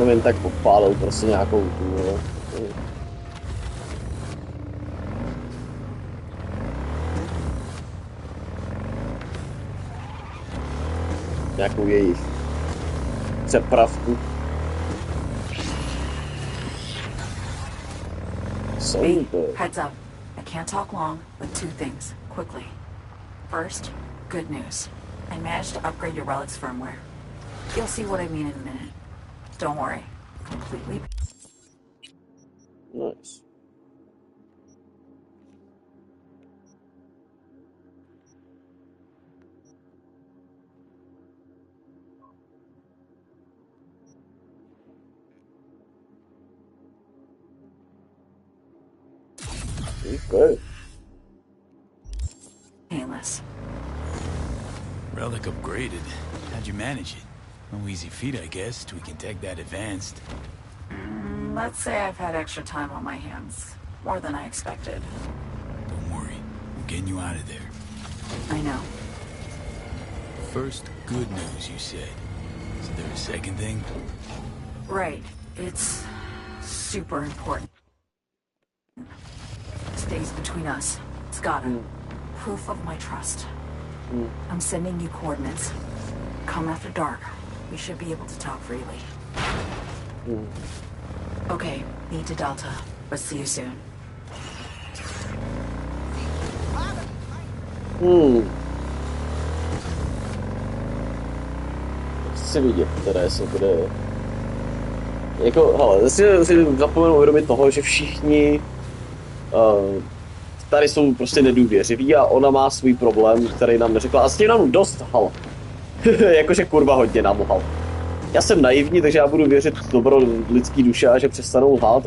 Jen tak popálil prostě nějakou tu, nějakou jejich přepravku. Heads up. I can't talk long, but two things, quickly. First, good news. I managed to upgrade your relic's firmware. You'll see what I mean in a minute. Don't worry. Completely. Nice. Okay. Painless. Relic upgraded. How'd you manage it? No easy feat, I guess, tweaking tech that advanced. Let's say I've had extra time on my hands. More than I expected. Don't worry. I'm getting you out of there. I know. First, good news, you said. Is there a second thing? Right. It's super important. Stays between us. It's got it. Proof of my trust. I'm sending you coordinates. Come after dark. We should be able to talk freely. Okay, need to Delta, but see you soon. Chci vidět, teda jestli bude... Jako, hele, si zapomenu uvědomit toho, že všichni tady jsou prostě nedůvěřiví a ona má svůj problém, který nám neřekla. A s tím nám dost hal. Jakože kurva hodně nám lhal. Já jsem naivní, takže já budu věřit v dobro lidský duše a že přestanou lhát,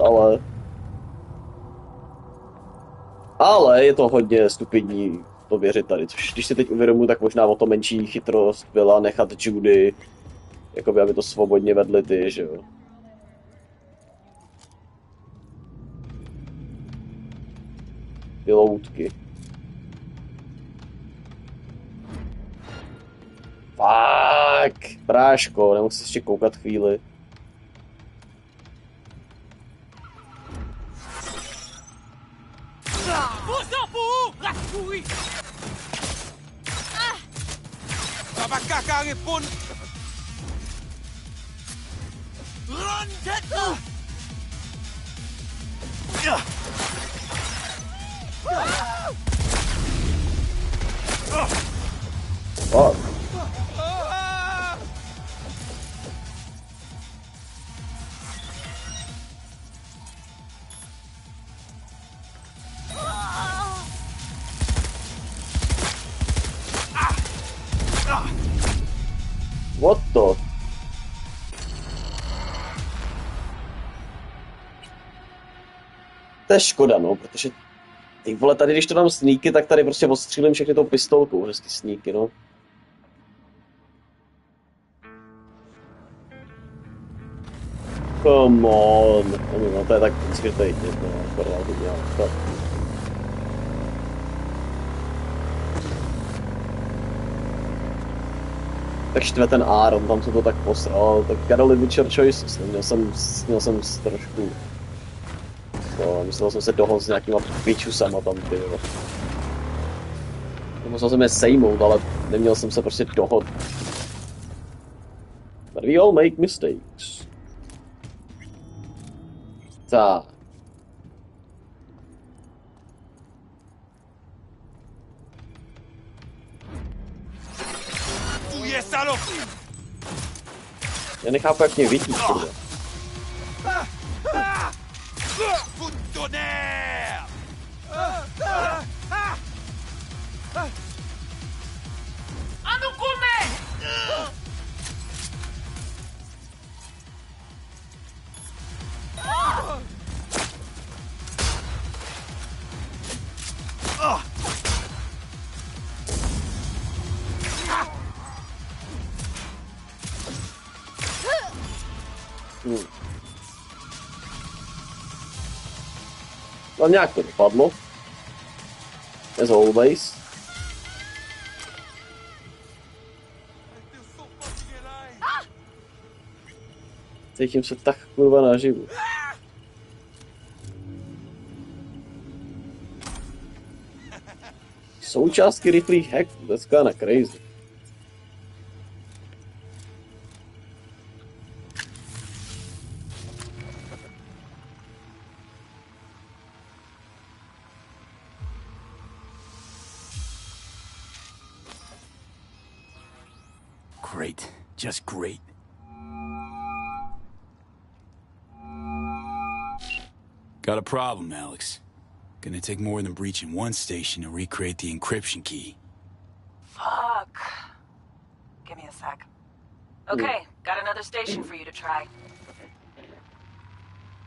ale je to hodně stupidní to věřit tady, což když si teď uvědomuji, tak možná o to menší chytrost byla nechat Judy, jakoby aby to svobodně vedli ty, že jo. loutky. Fuck, bráško, nemohl si ještě koukat chvíli. Fuck. What the? To je škoda, no, protože ty vole, tady když to dám sníky, tak tady prostě odstřílím všechny tou pistolkou, hezky sníky, no. Come on. No, to je tak skrytej, no, kurva, to dělám, tak. Tak štve ten Aaron, tam se to tak posral, tak Carolyn Witcher Choices, měl jsem trošku, no, myslel jsem se dohodl s nějakýma pičusama tam, ty jo. Musel jsem je sejmout, ale neměl jsem se prostě dohodl. But we all make mistakes. Tak. Já nechápu, jak mě vidí, kurva. No nějak to dopadlo. As always. Cítím se tak kurva naživu. Součástky rychlých hacků, that's kinda crazy. Great. Just great. Got a problem, Alex. Gonna take more than breaching one station to recreate the encryption key. Fuck. Give me a sec. Okay, got another station for you to try.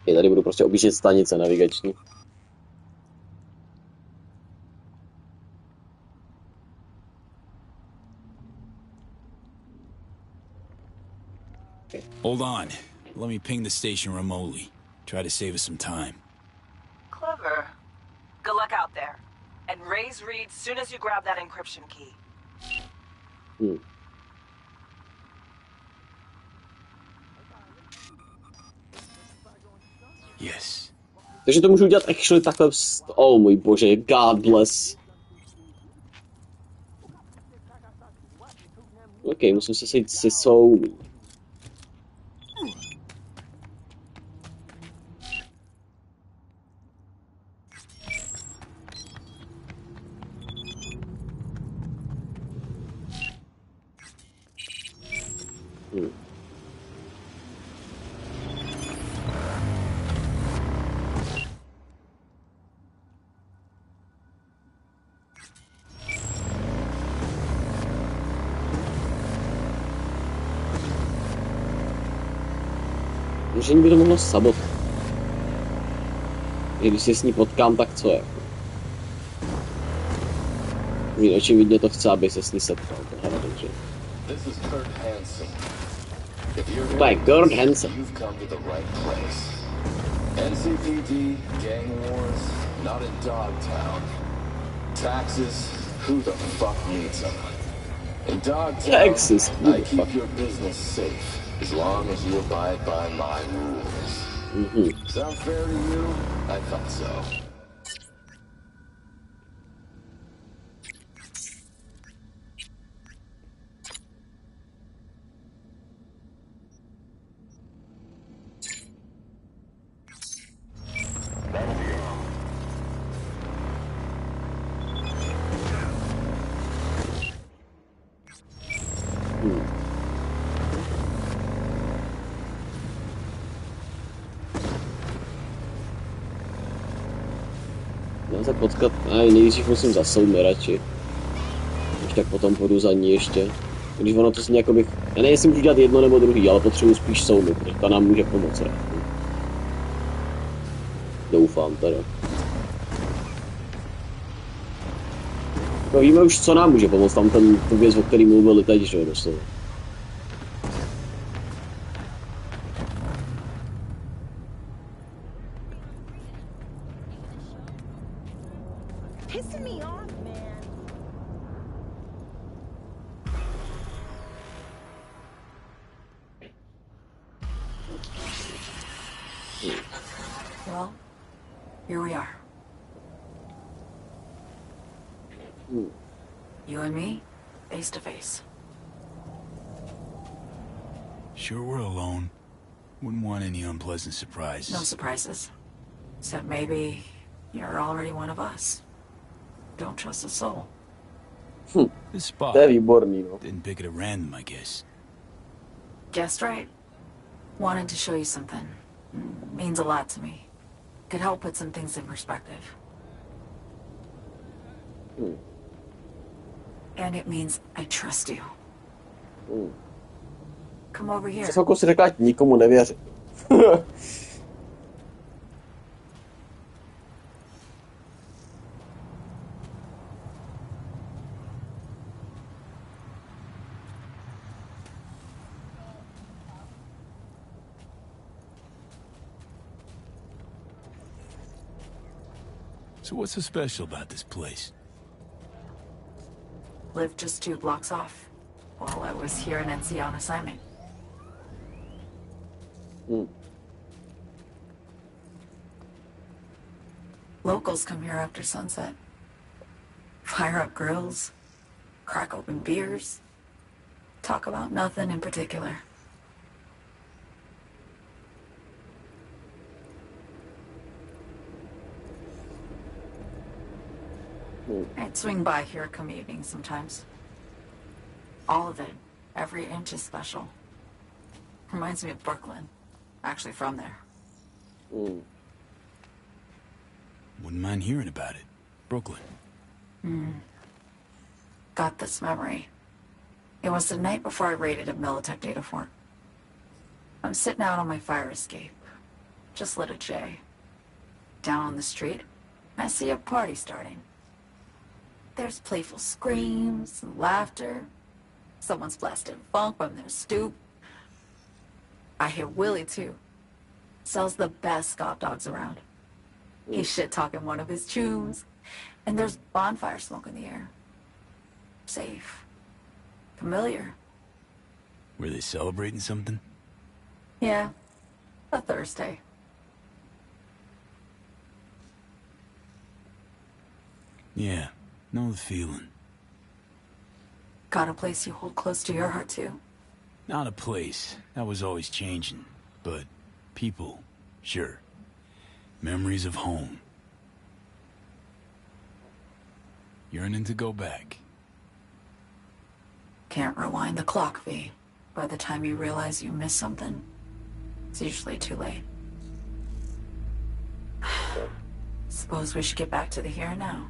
Já tady budu prostě objíždět stanice navigační. Hold on. Let me ping the station remotely. Try to save us some time. Clever. Good luck out there. And raise Reed soon as you grab that encryption key. Yes. Takže to můžu udělat actually takhle oh můj bože, God bless. OK, musím se sejít se Soul. Držení by to mohlo sabotovat. I když se s ní potkám, tak co je? Očividně to chce, aby se s ní setkal. To je dobře. By Kurt Hansen. You've come to the right place. NCPD, gang wars, Not in Dogtown. Taxes, who the fuck needs them? In Dogtown, I keep your business safe, as long as you abide by my rules. Sound fair to you? I thought so. Mám se potkat, nejdřív musím za Soumy radši. Už tak potom půjdu za ní ještě. Když ono to s ní jako bych, já nevím, jestli můžu dělat jedno nebo druhý, ale potřebuji spíš Soumy, protože ta nám může pomoct. Doufám teda. No víme už, co nám může pomoct, tam tu věc, o který mluvili teď, že jo, doslova. Well, here we are. You and me, face to face. Sure we're alone. Wouldn't want any unpleasant surprises. No surprises. Except maybe you're already one of us. Don't trust a soul. This spot didn't pick it at random, I guess. Guessed right. Wanted to show you something. Means a lot to me. Could help put some things in perspective. And it means I trust you. Come over here. Celkou si řekla, ať nikomu nevěřit. So what's so special about this place? Lived just 2 blocks off while I was here in NC on assignment. Locals come here after sunset. Fire up grills, crack open beers, talk about nothing in particular. I'd swing by here come evening sometimes. All of it, every inch is special. Reminds me of Brooklyn. Actually from there. Wouldn't mind hearing about it. Brooklyn. Got this memory. It was the night before I raided a Militech data fort. I'm sitting out on my fire escape. Just lit a J. Down on the street, I see a party starting. There's playful screams and laughter. Someone's blasting funk from their stoop. I hear Willie, too. Sells the best gob dogs around. He's shit-talking one of his tunes. And there's bonfire smoke in the air. Safe. Familiar. Were they celebrating something? Yeah. A Thursday. Yeah. Know the feeling. Got a place you hold close to your heart, too? Not a place. That was always changing. But people, sure. Memories of home. Yearning to go back. Can't rewind the clock, V. By the time you realize you missed something, it's usually too late. Suppose we should get back to the here and now.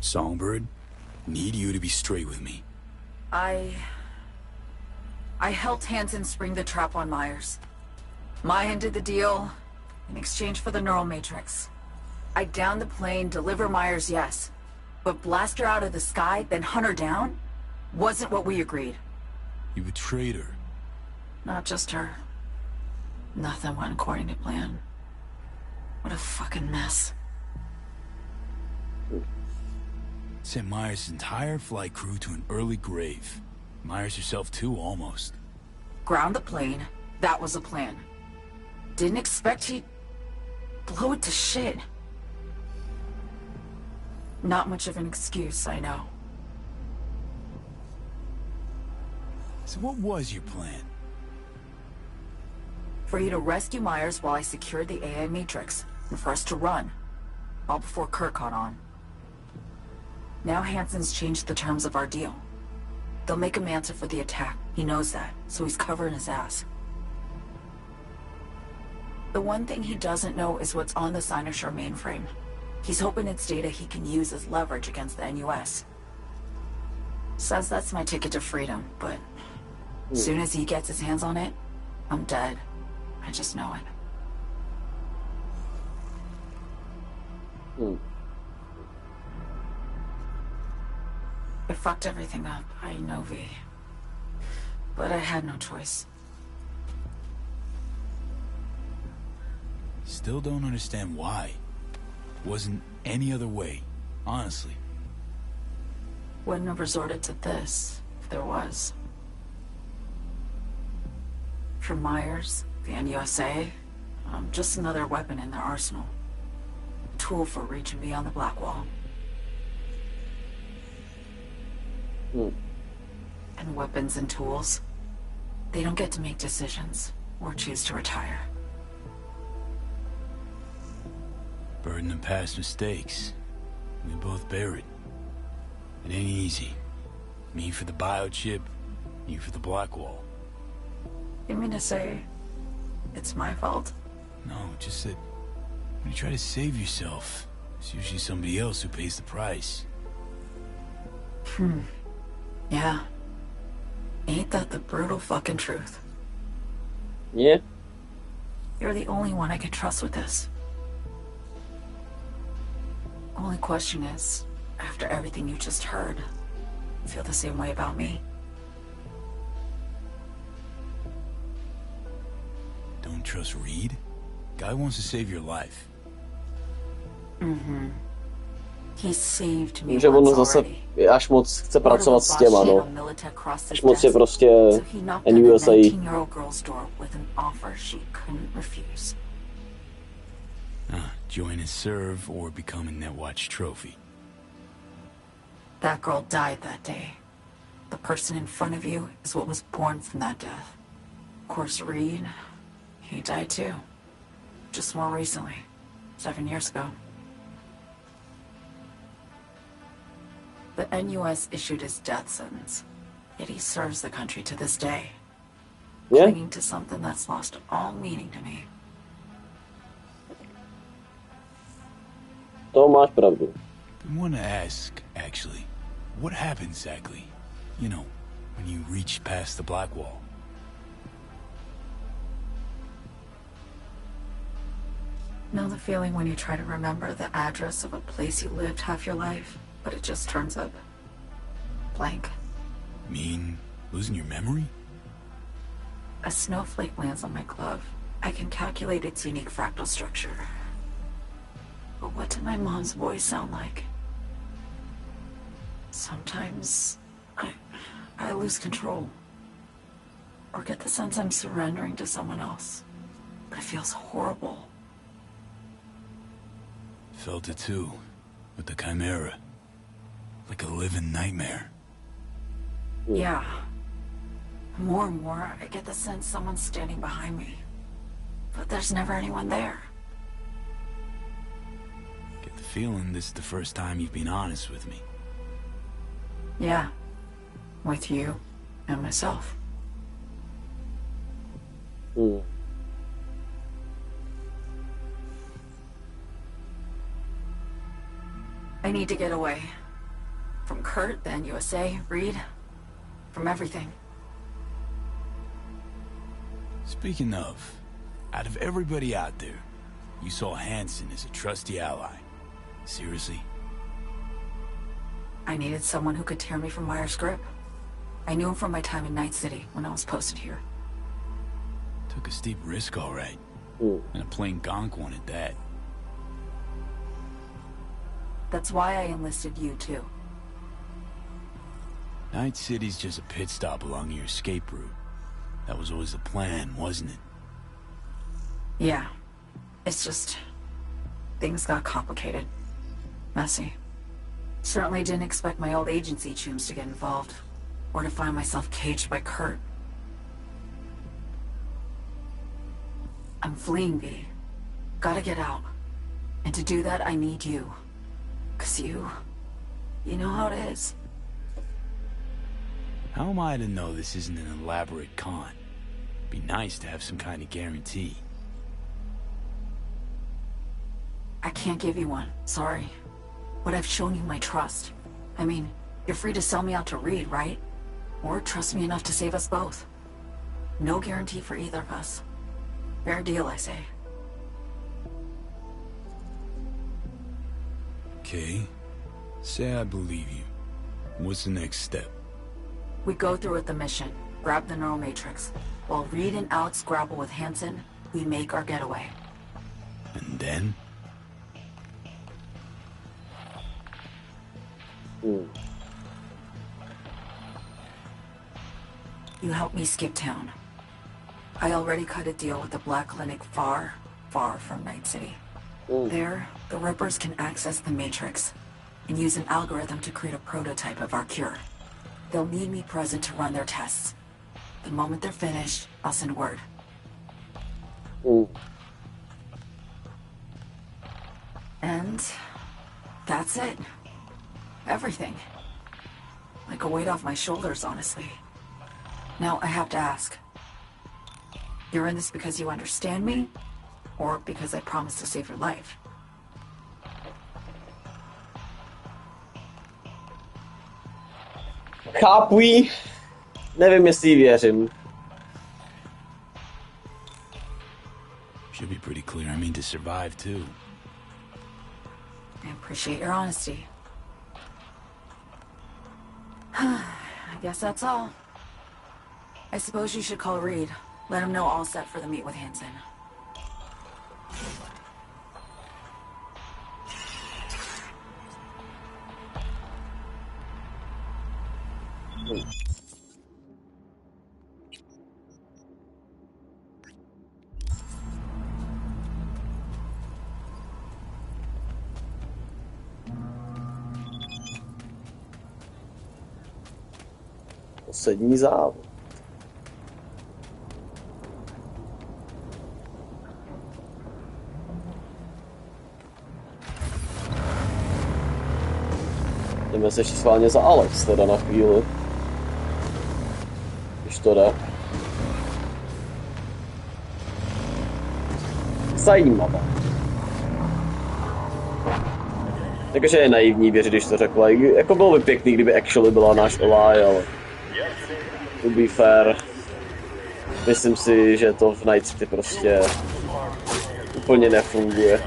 Songbird, need you to be straight with me. I helped Hansen spring the trap on Myers. Mayan did the deal in exchange for the neural matrix. I downed the plane, deliver Myers, yes. But blast her out of the sky, then hunt her down? Wasn't what we agreed. You betrayed her. Not just her. Nothing went according to plan. What a fucking mess. Sent Myers' entire flight crew to an early grave. Myers herself too, almost. Ground the plane. That was the plan. Didn't expect he'd blow it to shit. Not much of an excuse, I know. So what was your plan? For you to rescue Myers while I secured the AI Matrix, and for us to run. All before Kurt caught on. Now Hansen's changed the terms of our deal. They'll make him answer for the attack. He knows that, so he's covering his ass. The one thing he doesn't know is what's on the Cynosure mainframe. He's hoping it's data he can use as leverage against the NUS. Says that's my ticket to freedom, but as soon as he gets his hands on it, I'm dead. I just know it. I fucked everything up, I know, V. But I had no choice. Still don't understand why. Wasn't any other way, honestly. Wouldn't have resorted to this, if there was. For Myers, the NUSA, I'm just another weapon in their arsenal. A tool for reaching beyond the Black Wall. And weapons and tools, they don't get to make decisions or choose to retire. Burden of past mistakes. We both bear it. It ain't easy. Me for the biochip, you for the Black Wall. You mean to say it's my fault? No, just that when you try to save yourself, it's usually somebody else who pays the price. Yeah. Ain't that the brutal fucking truth? Yeah. You're the only one I can trust with this. Only question is, after everything you just heard, you feel the same way about me? Don't trust Reed? Guy wants to save your life. He saved me Že on once zase already. až moc chce pracovat s těma, no. Až moc je prostě So he knocked on a NUSA. 19-year-old girl's door with an offer she couldn't refuse. Join and serve or become a Netwatch trophy. That girl died that day. The person in front of you is what was born from that death. Of course, Reed, he died too. Just more recently. 7 years ago. The NUS issued his death sentence, yet he serves the country to this day. Yeah? Clinging to something that's lost all meaning to me. To máš pravdu. I want to ask, actually, what happened exactly? You know, when you reached past the Black Wall. Know the feeling when you try to remember the address of a place you lived half your life, but it just turns up blank? Mean losing your memory? A snowflake lands on my glove. I can calculate its unique fractal structure. But what did my mom's voice sound like? Sometimes I lose control. Or get the sense I'm surrendering to someone else. But it feels horrible. Felt it too, with the Chimera. Like a living nightmare. Yeah. More and more, I get the sense someone's standing behind me. But there's never anyone there. Get the feeling this is the first time you've been honest with me. Yeah. With you and myself. I need to get away. From Kurt, then USA, Reed. From everything. Speaking of, out of everybody out there, you saw Hansen as a trusty ally. Seriously? I needed someone who could tear me from Myers' grip. I knew him from my time in Night City when I was posted here. Took a steep risk, all right. And a plain gonk one at that. That's why I enlisted you, too. Night City's just a pit stop along your escape route. That was always the plan, wasn't it? Yeah. It's just... things got complicated. Messy. Certainly didn't expect my old agency chooms to get involved. Or to find myself caged by Kurt. I'm fleeing, V. Gotta get out. And to do that, I need you. 'Cause you know how it is. How am I to know this isn't an elaborate con? Be nice to have some kind of guarantee. I can't give you one, sorry. But I've shown you my trust. I mean, you're free to sell me out to Reed, right? Or trust me enough to save us both. No guarantee for either of us. Fair deal, I say. Okay. Say I believe you. What's the next step? We go through with the mission, grab the neural matrix. While Reed and Alex grapple with Hansen, we make our getaway. And then? You help me skip town. I already cut a deal with the Black Clinic far, far from Night City. There, the Rippers can access the Matrix and use an algorithm to create a prototype of our cure. They'll need me present to run their tests. The moment they're finished, I'll send word. And that's it. Everything. Like a weight off my shoulders, honestly. Now, I have to ask. You're in this because you understand me? Or because I promised to save your life? Chápuji. Nevím, jestli věřím. Should be pretty clear. I mean to survive, too. I appreciate your honesty. I guess that's all. I suppose you should call Reed. Let him know all set for the meet with Hansen. Poslední závod. Jdeme se ještě schválně za Alex teda na chvíli. Když to jde. Zajímavé. Jakože je naivní věřit, když to řekla. Jako bylo by pěkný, kdyby actually byla náš Eli, ale to be fair. Myslím si, že to v Night City prostě úplně nefunguje.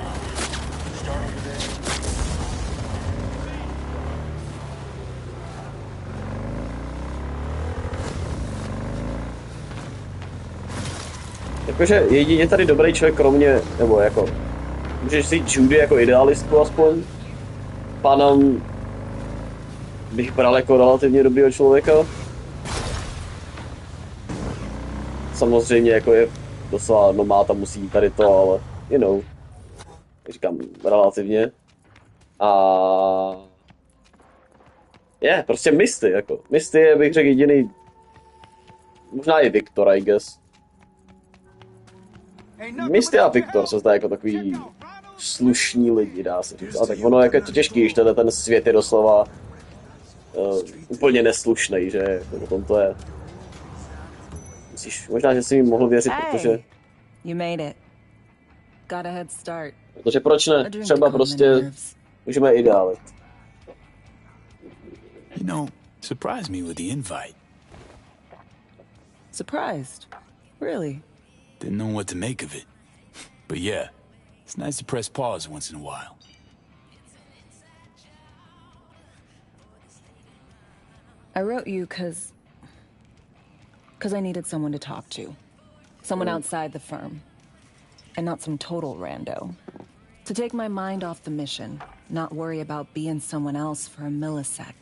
Jakože jedině tady dobrý člověk kromě, nebo jako, můžeš si Judy jako idealistku aspoň. Pánem bych bral jako relativně dobrýho člověka. Samozřejmě jako je docela, no má tam musí tady to, ale you know, říkám relativně. A je, prostě Misty, jako. Misty je, bych řekl, jediný, možná i Viktor, I guess. Misty a Viktor se zdá jako takový slušní lidi, dá se říct. A tak ono jako je to těžký, když ten svět je doslova úplně neslušnej, že jako potom to je. Myslíš, možná, že si mi mohl věřit, protože... You made it. Got a head start. Protože proč ne? Třeba prostě můžeme ideálit. You know, surprised me with the invite. Surprised? Really? Didn't know what to make of it. But yeah, it's nice to press pause once in a while. I wrote you because I needed someone to talk to. Someone outside the firm. And not some total rando. To take my mind off the mission, not worry about being someone else for a millisec.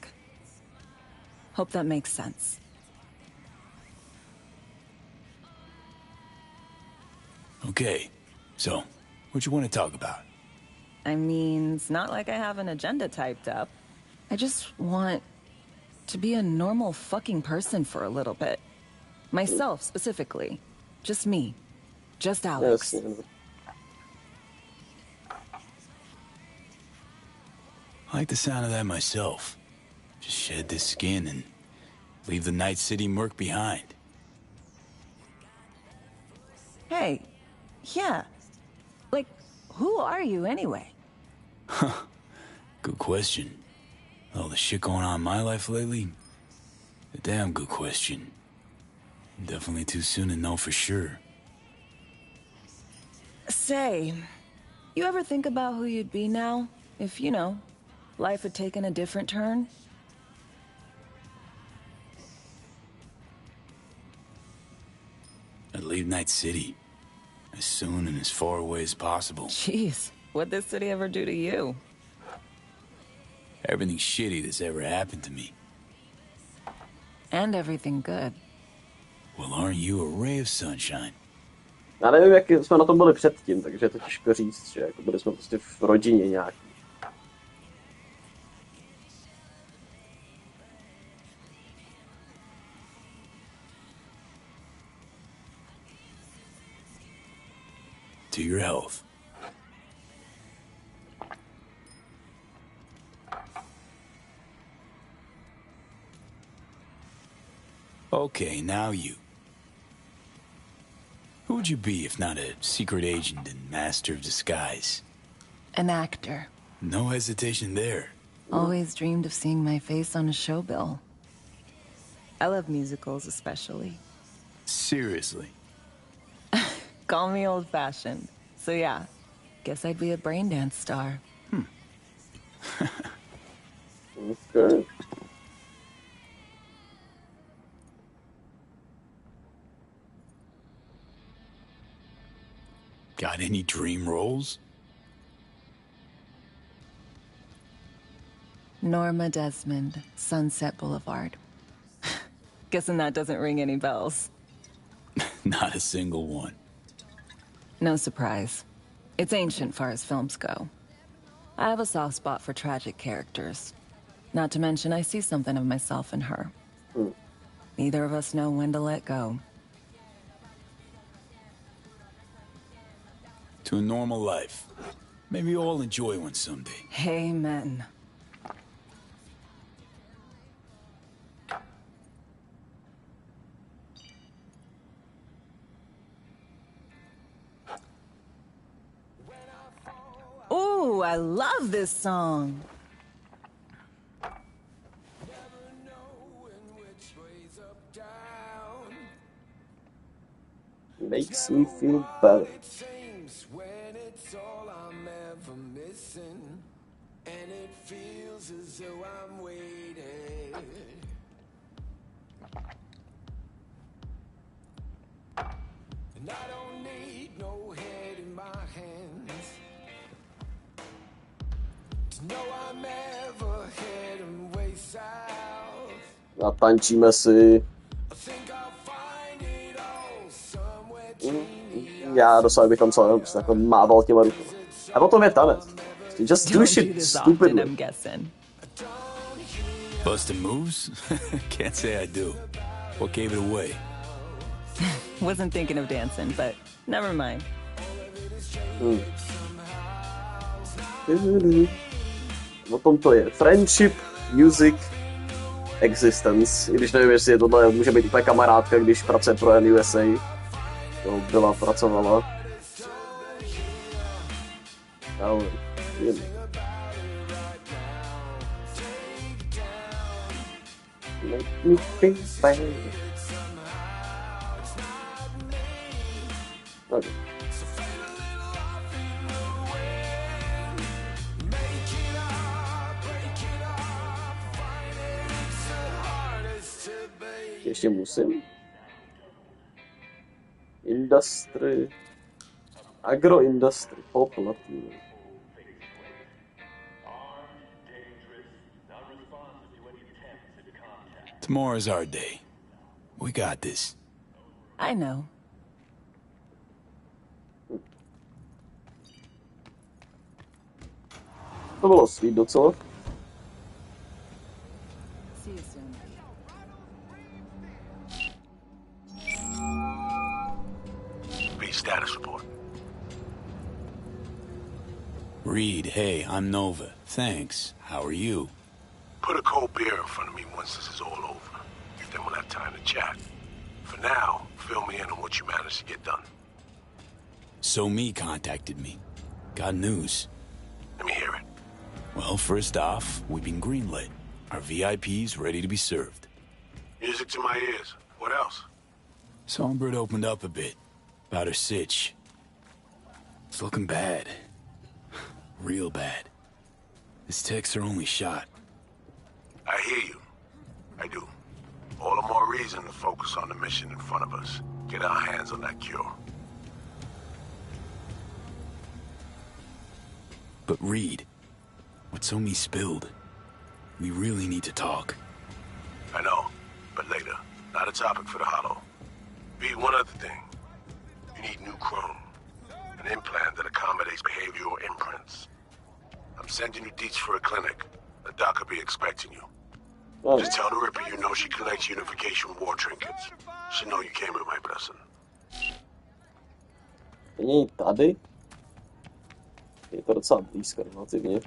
Hope that makes sense. Okay, so, what you want to talk about? I mean, it's not like I have an agenda typed up. I just want to be a normal fucking person for a little bit. Myself, specifically. Just me. Just Alex. Jasně. I like the sound of that myself. Just shed this skin and leave the Night City murk behind. Hey, yeah. Like, who are you anyway? Huh. Good question. All the shit going on in my life lately? A damn good question. Definitely too soon to know for sure. Say, you ever think about who you'd be now? If, you know, life had taken a different turn? I'd leave Night City. As soon and as far away as possible. Jeez, what'd this city ever do to you? Everything shitty that's ever happened to me. And everything good. Well, aren't you a ray of sunshine? Já nevím, jak jsme na tom byli předtím, takže je to těžko říct, že jako byli jsme prostě v rodině nějaký. To your health. Okay, now you. Who would you be if not a secret agent and master of disguise? An actor. No hesitation there. Always dreamed of seeing my face on a show bill. I love musicals especially. Seriously? Call me old-fashioned. So yeah, guess I'd be a braindance star. Okay. Got any dream roles? Norma Desmond, Sunset Boulevard. Guessing that doesn't ring any bells. Not a single one. No surprise. It's ancient far as films go. I have a soft spot for tragic characters. Not to mention I see something of myself in her. Neither of us know when to let go. To a normal life. Maybe you'll all enjoy one someday. Amen. Ooh, I love this song. Makes me feel better. And I don't need no head in my hands to know I'm ever heading way south. Natančíme si. Já dosáhl bych tam celé, prostě jako mával těma rukama. A potom je tanec. Just do shit stupidly. Bustin' moves? Can't say I do. What gave it away? Wasn't thinking of dancing, but never mind. O tom to je. Friendship, music, existence. I když nevím, jestli tohle může být úplně kamarádka, když pracuje pro NUSA. To byla, pracovala. Ale jen. Make me feel better. Okay. Ještě musím. Industry. Agroindustry. Pop latino. Tomorrow's our day. We got this. I know. To bylo svít docela. See you soon. B status report. Reed, hey, I'm Nova. Thanks. How are you? Put a cold beer in front of me once this is all over. Then we'll have time to chat. For now, fill me in on what you managed to get done. So Me contacted me. Got news. Let me hear it. Well, first off, we've been greenlit. Our VIP's ready to be served. Music to my ears. What else? Songbird opened up a bit. About her sitch. It's looking bad. Real bad. His tech's her only shot. I hear you. I do. All the more reason to focus on the mission in front of us. Get our hands on that cure. But Reed, what So Me spilled, we really need to talk. I know, but later. Not a topic for the hollow. B, one other thing. You need new chrome. An implant that accommodates behavioral imprints. I'm sending you deets for a clinic. The doc will be expecting you. Oh. Just tell the Ripper you know she collects unification war trinkets. She know you came with my blessing. Není tady? Je to docela blízko relativně.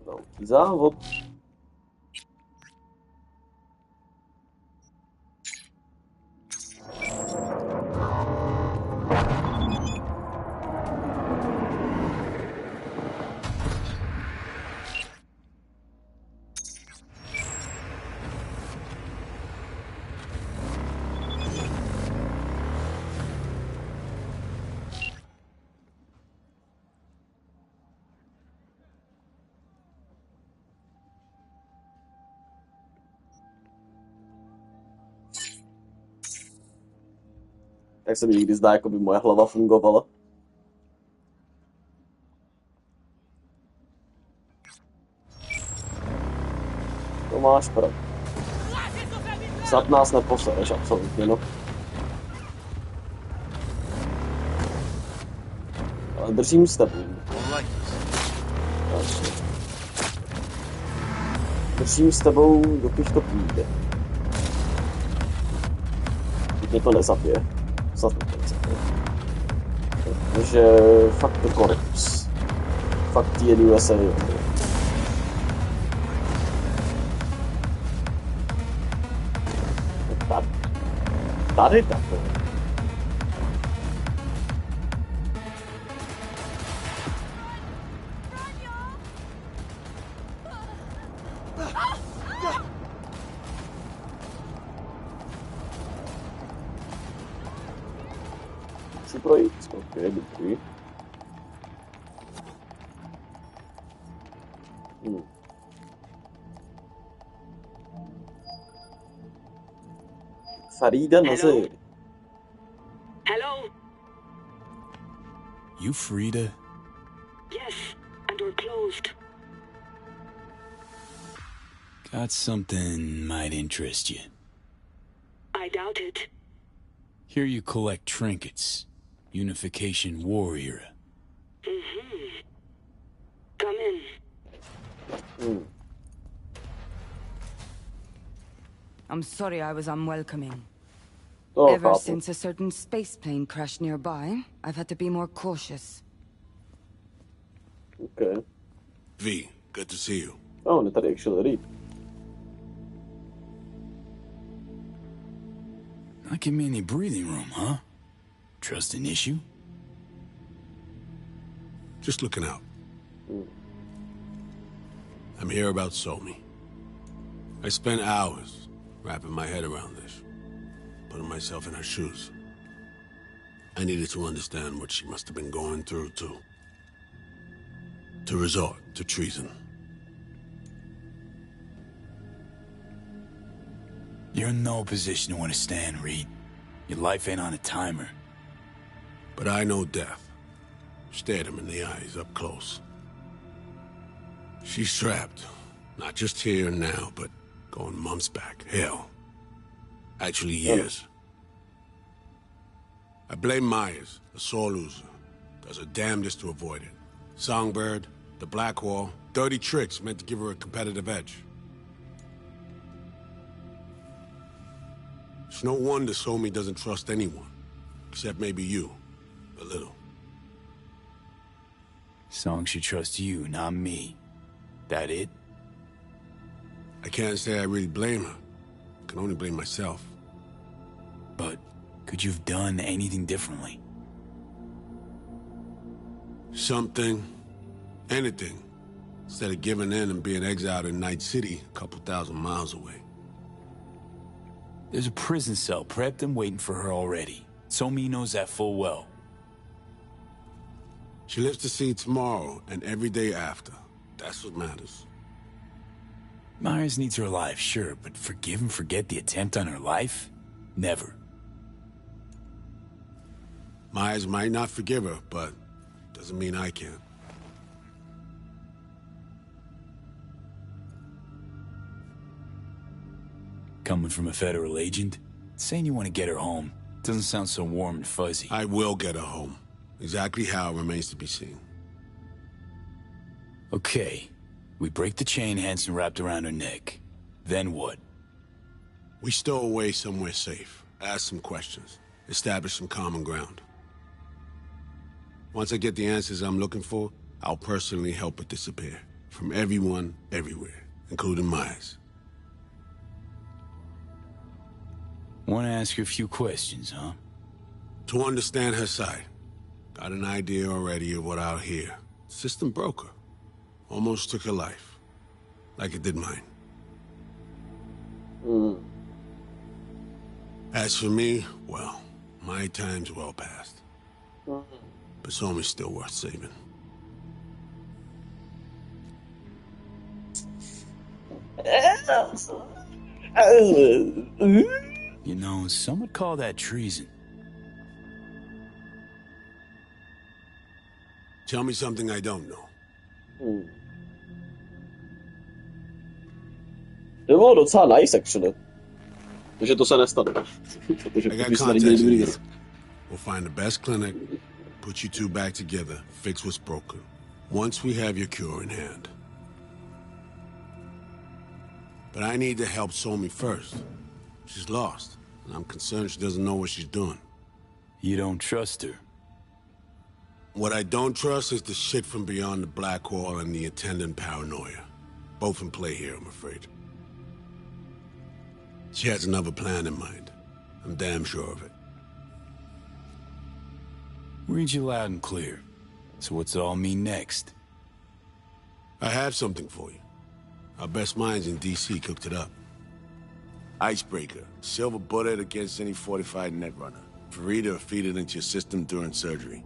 Velký závod. Tak se mi někdy zdá, jako by moje hlava fungovala. To máš pravdu. Snad nás neposereš, absolutně, no. Ale držím s tebou. Jasně. Držím s tebou, dokud to půjde. Teď mě to nezabije. Snad mě to nezabije. Protože fakt to korpus. Fakt je USA. Tady takhle. Chci projít, ok, děkuji. Farida Nazir. Hello? You Frida? Yes, and we're closed. Got something might interest you. I doubt it. Here you collect trinkets. Unification Warrior. Mm-hmm. Come in. I'm sorry I was unwelcoming. Oh, Ever since a certain space plane crashed nearby, I've had to be more cautious. Okay. V, good to see you. Oh, on je tady actually Reed. Not give me any breathing room, huh? Trust an issue? Just looking out. I'm here about Somi. I spent hours wrapping my head around this, putting myself in her shoes. I needed to understand what she must have been going through to resort to treason. You're in no position to understand, Reed. Your life ain't on a timer. But I know death. Stared him in the eyes up close. She's trapped. Not just here and now, but going months back. Hell. Actually, years. I blame Myers, a sore loser. Does her damnedest to avoid it. Songbird, the Blackwall, dirty tricks meant to give her a competitive edge. It's no wonder Somi doesn't trust anyone. Except maybe you. A little. Song should trust you, not me. That it? I can't say I really blame her. I can only blame myself. But could you have done anything differently? Something. Anything. Instead of giving in and being exiled in Night City, a couple thousand miles away. There's a prison cell prepped and waiting for her already. Somi knows that full well. She lives to see tomorrow and every day after. That's what matters. Myers needs her alive, sure, but forgive and forget the attempt on her life? Never. Myers might not forgive her, but doesn't mean I can't. Coming from a federal agent? Saying you want to get her home doesn't sound so warm and fuzzy. I will get her home. Exactly how remains to be seen. Okay. We break the chain Hansen wrapped around her neck. Then what? We stow away somewhere safe. Ask some questions. Establish some common ground. Once I get the answers I'm looking for, I'll personally help her disappear. From everyone, everywhere. Including Myers. Want to ask her a few questions, huh? To understand her side. Got an idea already of what I'll hear. System broke her. Almost took her life. Like it did mine. As for me, well, my time's well past. But Somi's still worth saving. You know, some would call that treason. Tell me something I don't know. To bylo docela nice, actually. Takže to se nestane. Protože I got jsme nedělali contacts in druhý here. věc. We'll find the best clinic, put you two back together, fix what's broken. Once we have your cure in hand. But I need to help Somi first. She's lost, and I'm concerned she doesn't know what she's doing. You don't trust her? What I don't trust is the shit from beyond the Blackwall and the attendant paranoia. Both in play here, I'm afraid. She has another plan in mind. I'm damn sure of it. Read you loud and clear. So what's it all mean next? I have something for you. Our best minds in D.C. cooked it up. Icebreaker. Silver bullet against any fortified netrunner. Farida will feed it into your system during surgery.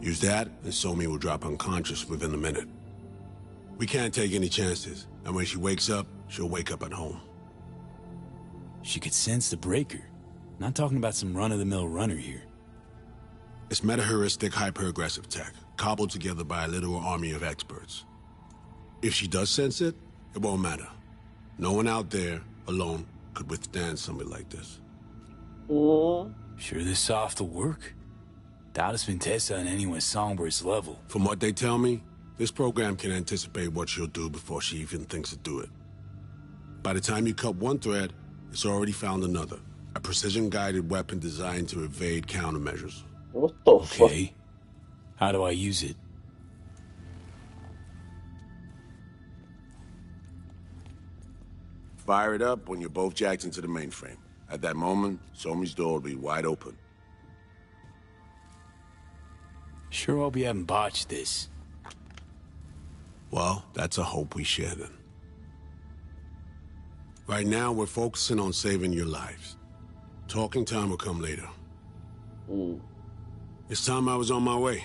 Use that, and Somi will drop unconscious within a minute. We can't take any chances, and when she wakes up, she'll wake up at home. She could sense the breaker. Not talking about some run-of-the-mill runner here. It's meta-heuristic, hyper-aggressive tech, cobbled together by a literal army of experts. If she does sense it, it won't matter. No one out there, alone, could withstand something like this. Sure this soft will work? Doubt it's been tested on anyone Songbird's level. From what they tell me, this program can anticipate what she'll do before she even thinks to do it. By the time you cut one thread, it's already found another. A precision-guided weapon designed to evade countermeasures. What the fuck? Okay. How do I use it? Fire it up when you're both jacked into the mainframe. At that moment, Somi's door will be wide open. Sure hope you haven't botched this. Well, that's a hope we share then. Right now, we're focusing on saving your lives. Talking time will come later. It's time I was on my way.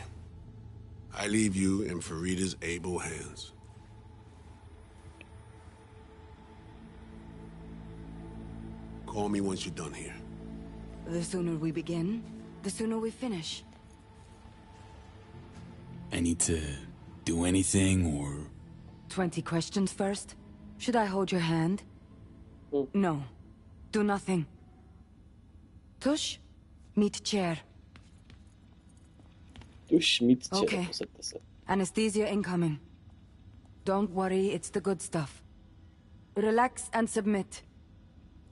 I leave you in Farida's able hands. Call me once you're done here. The sooner we begin, the sooner we finish. I need to do anything, or... 20 questions first? Should I hold your hand? No. Do nothing. Tush, meet chair. Tush, meet chair. Okay. Anesthesia incoming. Don't worry, it's the good stuff. Relax and submit.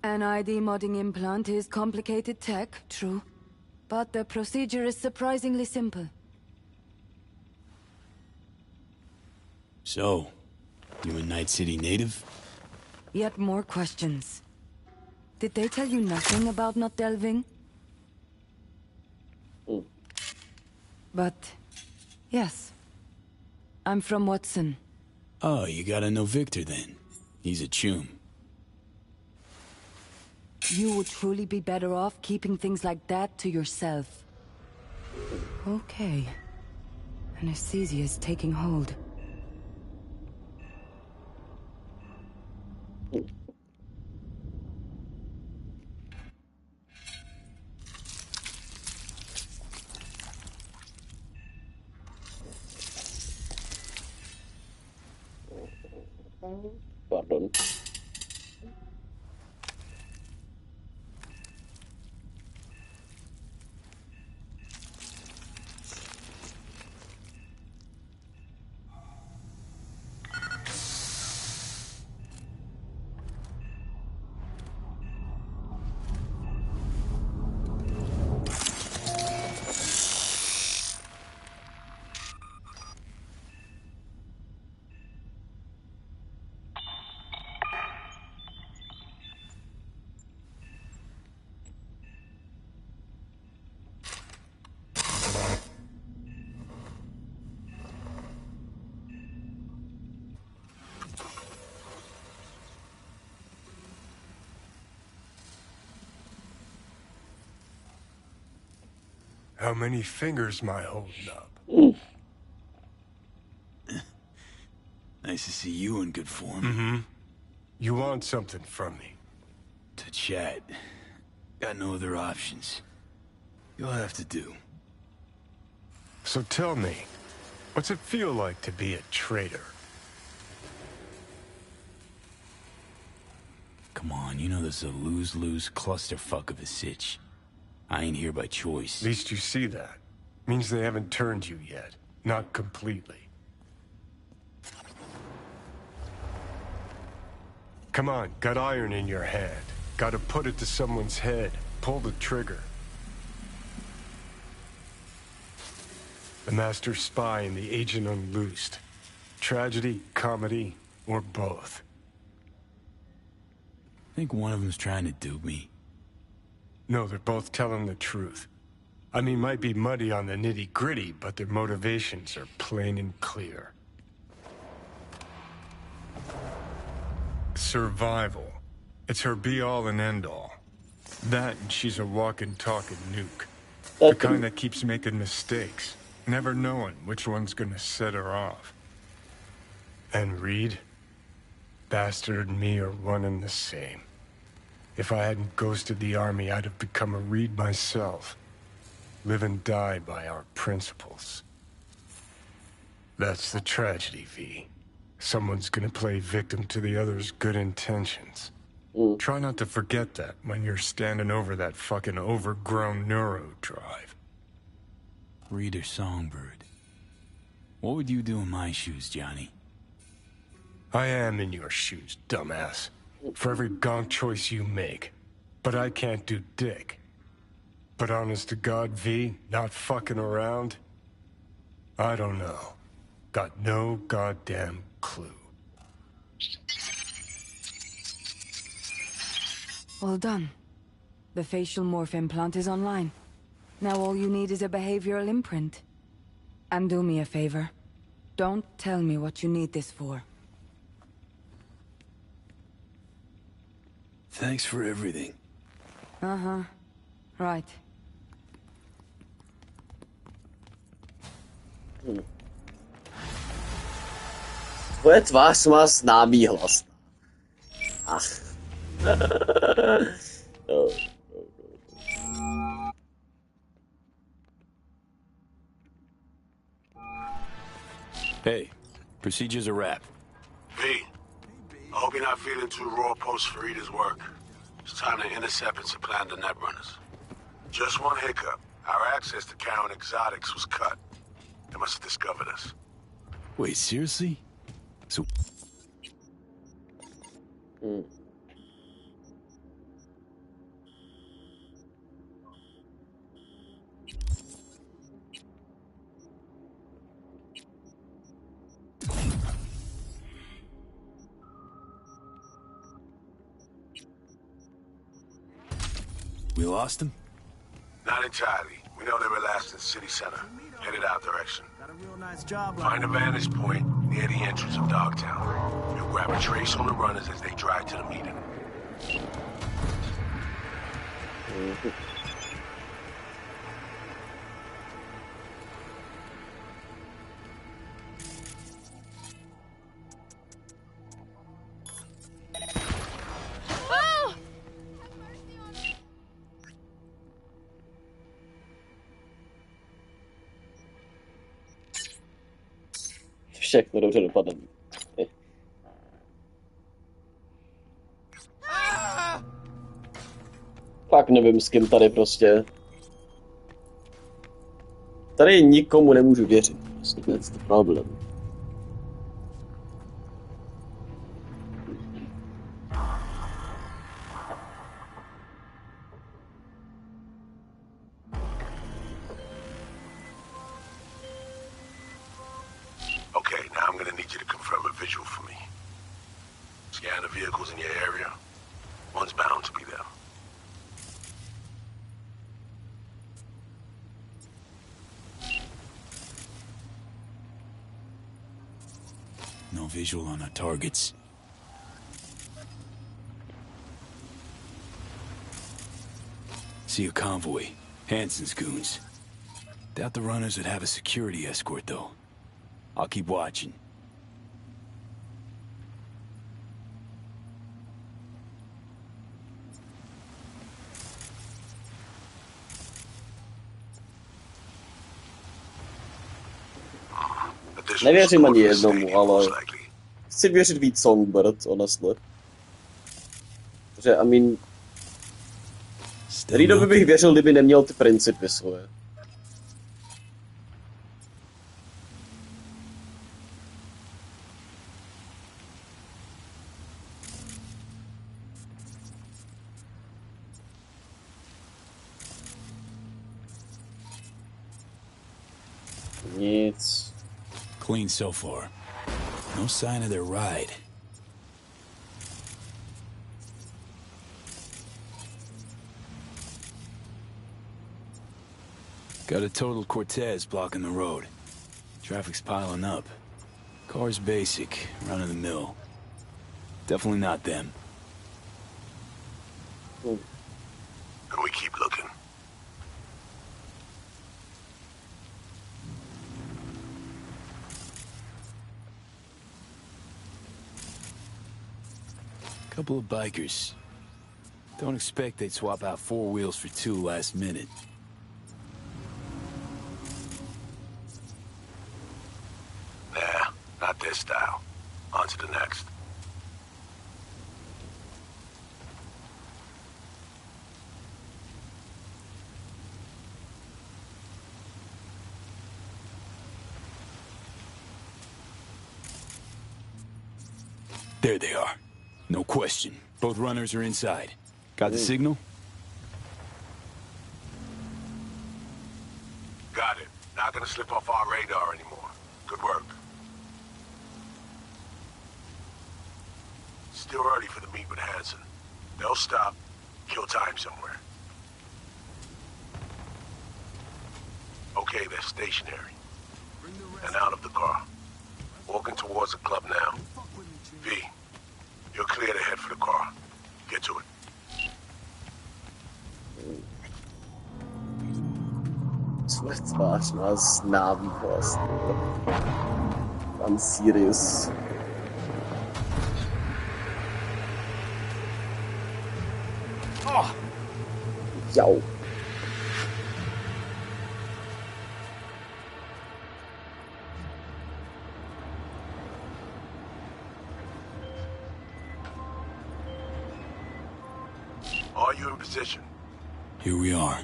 An ID modding implant is complicated tech, true. But the procedure is surprisingly simple. So, you a Night City native? Yet more questions. Did they tell you nothing about not delving? But, yes. I'm from Watson. Oh, you gotta know Victor then. He's a chum. You would truly be better off keeping things like that to yourself. Okay. Anesthesia is taking hold. Pardon. How many fingers am I holding up? Nice to see you in good form. Mm-hmm. You want something from me? To chat. Got no other options. You'll have to do. So tell me, what's it feel like to be a traitor? Come on, you know this is a lose-lose clusterfuck of a sitch. I ain't here by choice. At least you see that. Means they haven't turned you yet. Not completely. Come on, got iron in your hand. Gotta put it to someone's head. Pull the trigger. The master spy and the agent unloosed. Tragedy, comedy, or both. Think one of them's trying to dupe me. No, they're both telling the truth. I mean, might be muddy on the nitty-gritty, but their motivations are plain and clear. Survival. It's her be-all and end-all. That and she's a walking, talking nuke. The kind that keeps making mistakes, never knowing which one's gonna set her off. And Reed? Bastard and me are one and the same. If I hadn't ghosted the army, I'd have become a Reed myself. Live and die by our principles. That's the tragedy, V. Someone's gonna play victim to the other's good intentions. Try not to forget that when you're standing over that fucking overgrown neuro drive. Reed or Songbird. What would you do in my shoes, Johnny? I am in your shoes, dumbass. For every gonk choice you make. But I can't do dick. But honest to God, V, not fucking around? I don't know. Got no goddamn clue. Well done. The facial morph implant is online. Now all you need is a behavioral imprint. And do me a favor. Don't tell me what you need this for. Thanks for everything. Uh-huh. Right. Tvoje tvář má známý hlas. Ach. Hey, procedures are wrapped. V, I hope you're not feeling too raw post Farida's work. It's time to intercept and supplant the netrunners. Just one hiccup. Our access to Karen Exotics was cut. They must have discovered us. Wait, seriously? So... We lost him? Not entirely. We know they were last in the city center. Headed our direction. Got a real nice job. Find a vantage point near the entrance of Dogtown. You'll grab a trace on the runners as they drive to the meeting. Všechno dobře dopadne. Fakt nevím, s kým tady prostě. Tady nikomu nemůžu věřit. Prostě to je problém. Okay, now I'm gonna need you to confirm a visual for me. Scan the vehicles in your area. One's bound to be them. No visual on our targets. See a convoy. Hansen's goons. Doubt the runners would have a security escort, though. I'll keep watching. Nevěřím ani jednomu, ale chci věřit víc Songbird, honestly. Protože, I mean, Reedovi bych věřil, kdyby neměl ty principy svoje. Nic. Clean so far. No sign of their ride. Got a total Cortez blocking the road. Traffic's piling up. Car's basic, run-of-the-mill. Definitely not them. And we keep looking. Couple of bikers. Don't expect they'd swap out 4 wheels for 2 last minute. Nah, not this style. On to the next. There they are. No question. Both runners are inside. Got the signal? Got it. Not gonna slip off our radar anymore. Good work. Still early for the meet with Hansen. They'll stop, kill time somewhere. Okay, they're stationary. And out of the car. Walking towards the club now. V, you're clear to head for the car. Get to it. Tvoje tvář má známý vlastně. Pan Sirius. Jau. Are you in position? Here we are.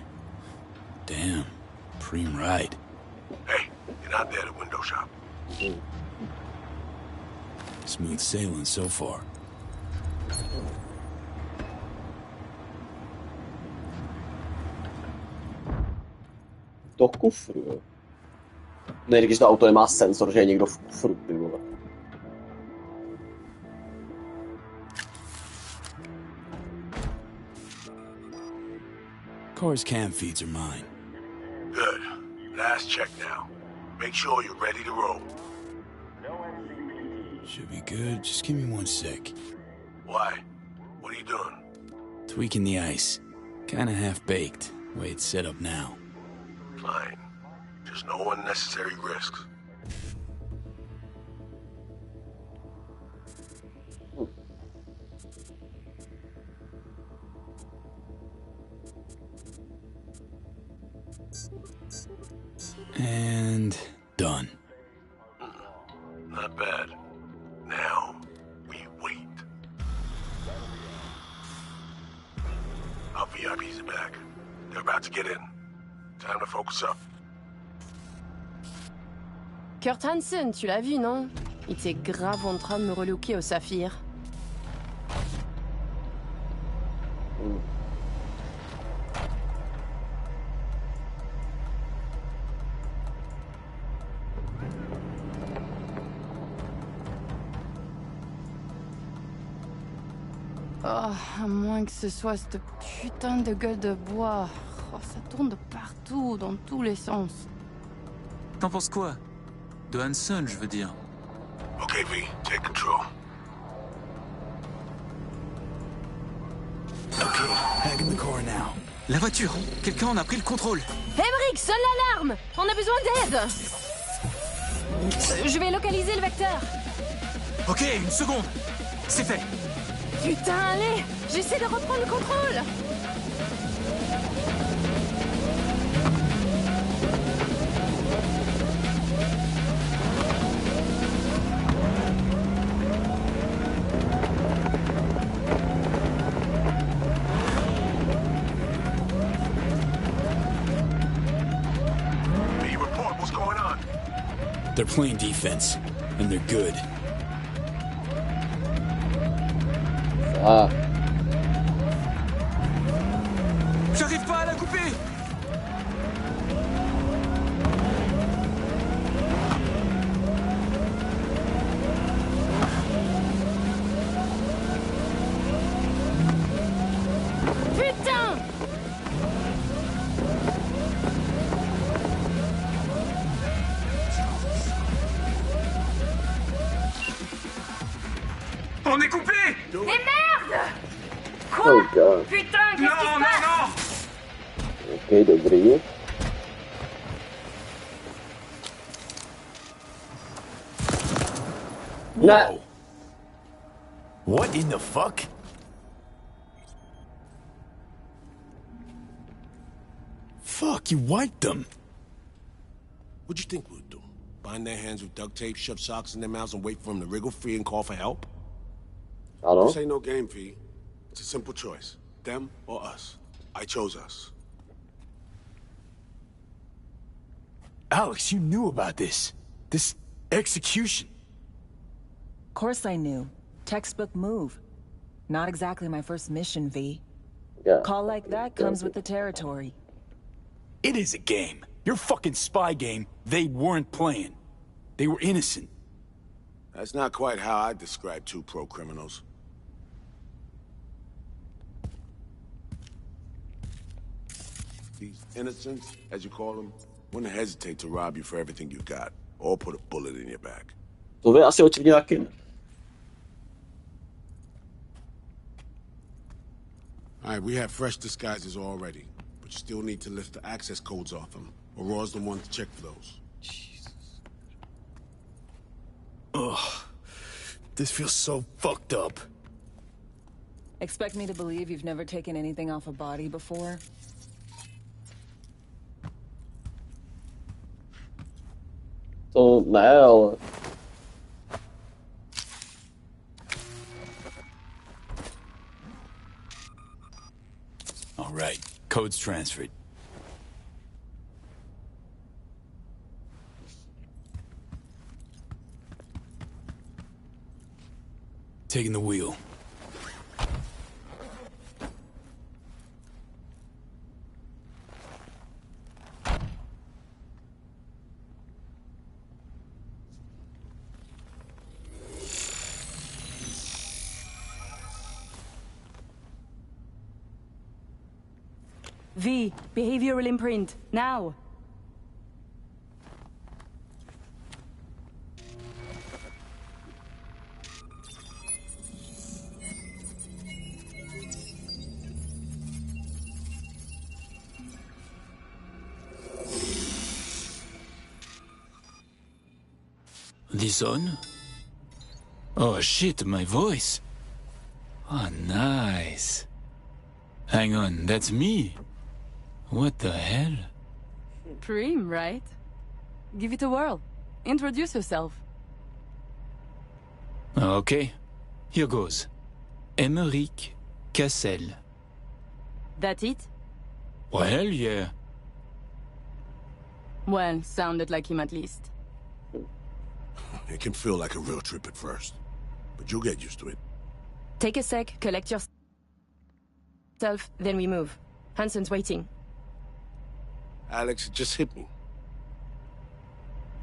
Damn. Preem ride. Hey, you're not there to window shop. Smooth sailing so far. Do kufru, jo. Ne, když to auto nemá senzor, že je někdo v kufru, ty vole. Car's cam feeds are mine. Good. Last check now. Make sure you're ready to roll. Should be good. Just give me 1 sec. Why? What are you doing? Tweaking the ice. Kinda half-baked, way it's set up now. Fine. Just no unnecessary risks. And done. Not bad. Now, we wait. Our VIPs are back. They're about to get in. Time to focus up. Kurt Hansen, tu l'as vu, non? Il était grave en train de me relooker au saphir. Oh, à moins que ce soit cette putain de gueule de bois. Oh, ça tourne de partout, dans tous les sens. T'en penses quoi? De Hansen, je veux dire. Okay, V, take control. Okay, back in the car now. La voiture! Quelqu'un en a pris le contrôle! Emmerich, sonne l'alarme! On a besoin d'aide! Je vais localiser le vecteur. Ok, 1 seconde! C'est fait! Putain, allez! J'essaie de reprendre le contrôle! V, report what's going on. They're playing defense, and they're good. Ah. J'arrive pas à la couper! Putain! On est coupé! Mais merde! Oh god. Putain, qu'est-ce qui se passe? Ok, dobrý. Whoa. What in the fuck? Fuck, you wiped them. What'd you think we'd do? Bind their hands with duct tape, shove socks in their mouths, and wait for them to wriggle free and call for help? Ano? This ain't no game, V. It's a simple choice. Them or us. I chose us. Alex, you knew about this. This execution. Of course I knew. Textbook move. Not exactly my first mission, V. Yeah. Call like that comes with the territory. It is a game. Your fucking spy game, they weren't playing. They were innocent. That's not quite how I describe two pro-criminals. These innocents, as you call them, wouldn't hesitate to rob you for everything you got, or put a bullet in your back. To by asi očividně taky ne. Alright, we have fresh disguises already, but you still need to lift the access codes off them. Aurora's the one to check for those. Ugh. This feels so fucked up. Expect me to believe you've never taken anything off a body before? To ne, ale... Code's transferred. Taking the wheel. V, behavioral imprint, now. This on? Oh shit, my voice. Oh, nice. Hang on, that's me. What the hell? Prim, right? Give it a whirl. Introduce yourself. Okay, here goes. Emmerich Cassel. That it? Well, yeah. Well, sounded like him at least. It can feel like a real trip at first, but you'll get used to it. Take a sec, collect yourself, then we move. Hansen's waiting. Alex, it just hit me.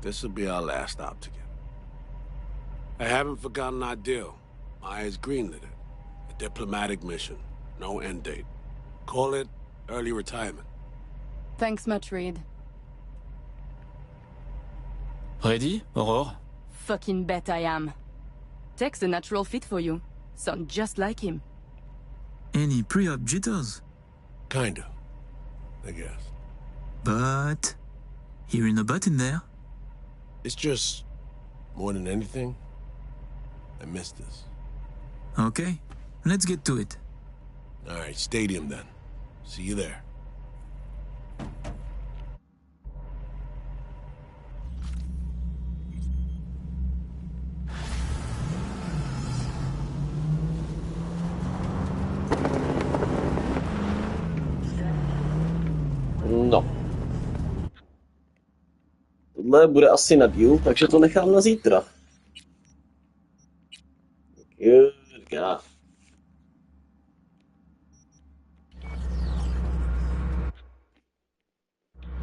This will be our last stop together. I haven't forgotten our deal. Maya's greenlit it. A diplomatic mission. No end date. Call it early retirement. Thanks much, Reed. Ready, Aurore? Fucking bet I am. Tech's a natural fit for you. Sound just like him. Any pre-op jitters? Kinda, I guess. But... hearing a but in there. It's just, more than anything, I miss this. Okay, let's get to it. All right, stadium then. See you there. No. Tohle bude asi na díl, takže to nechám na zítra. Good God.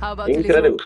How about Incredible.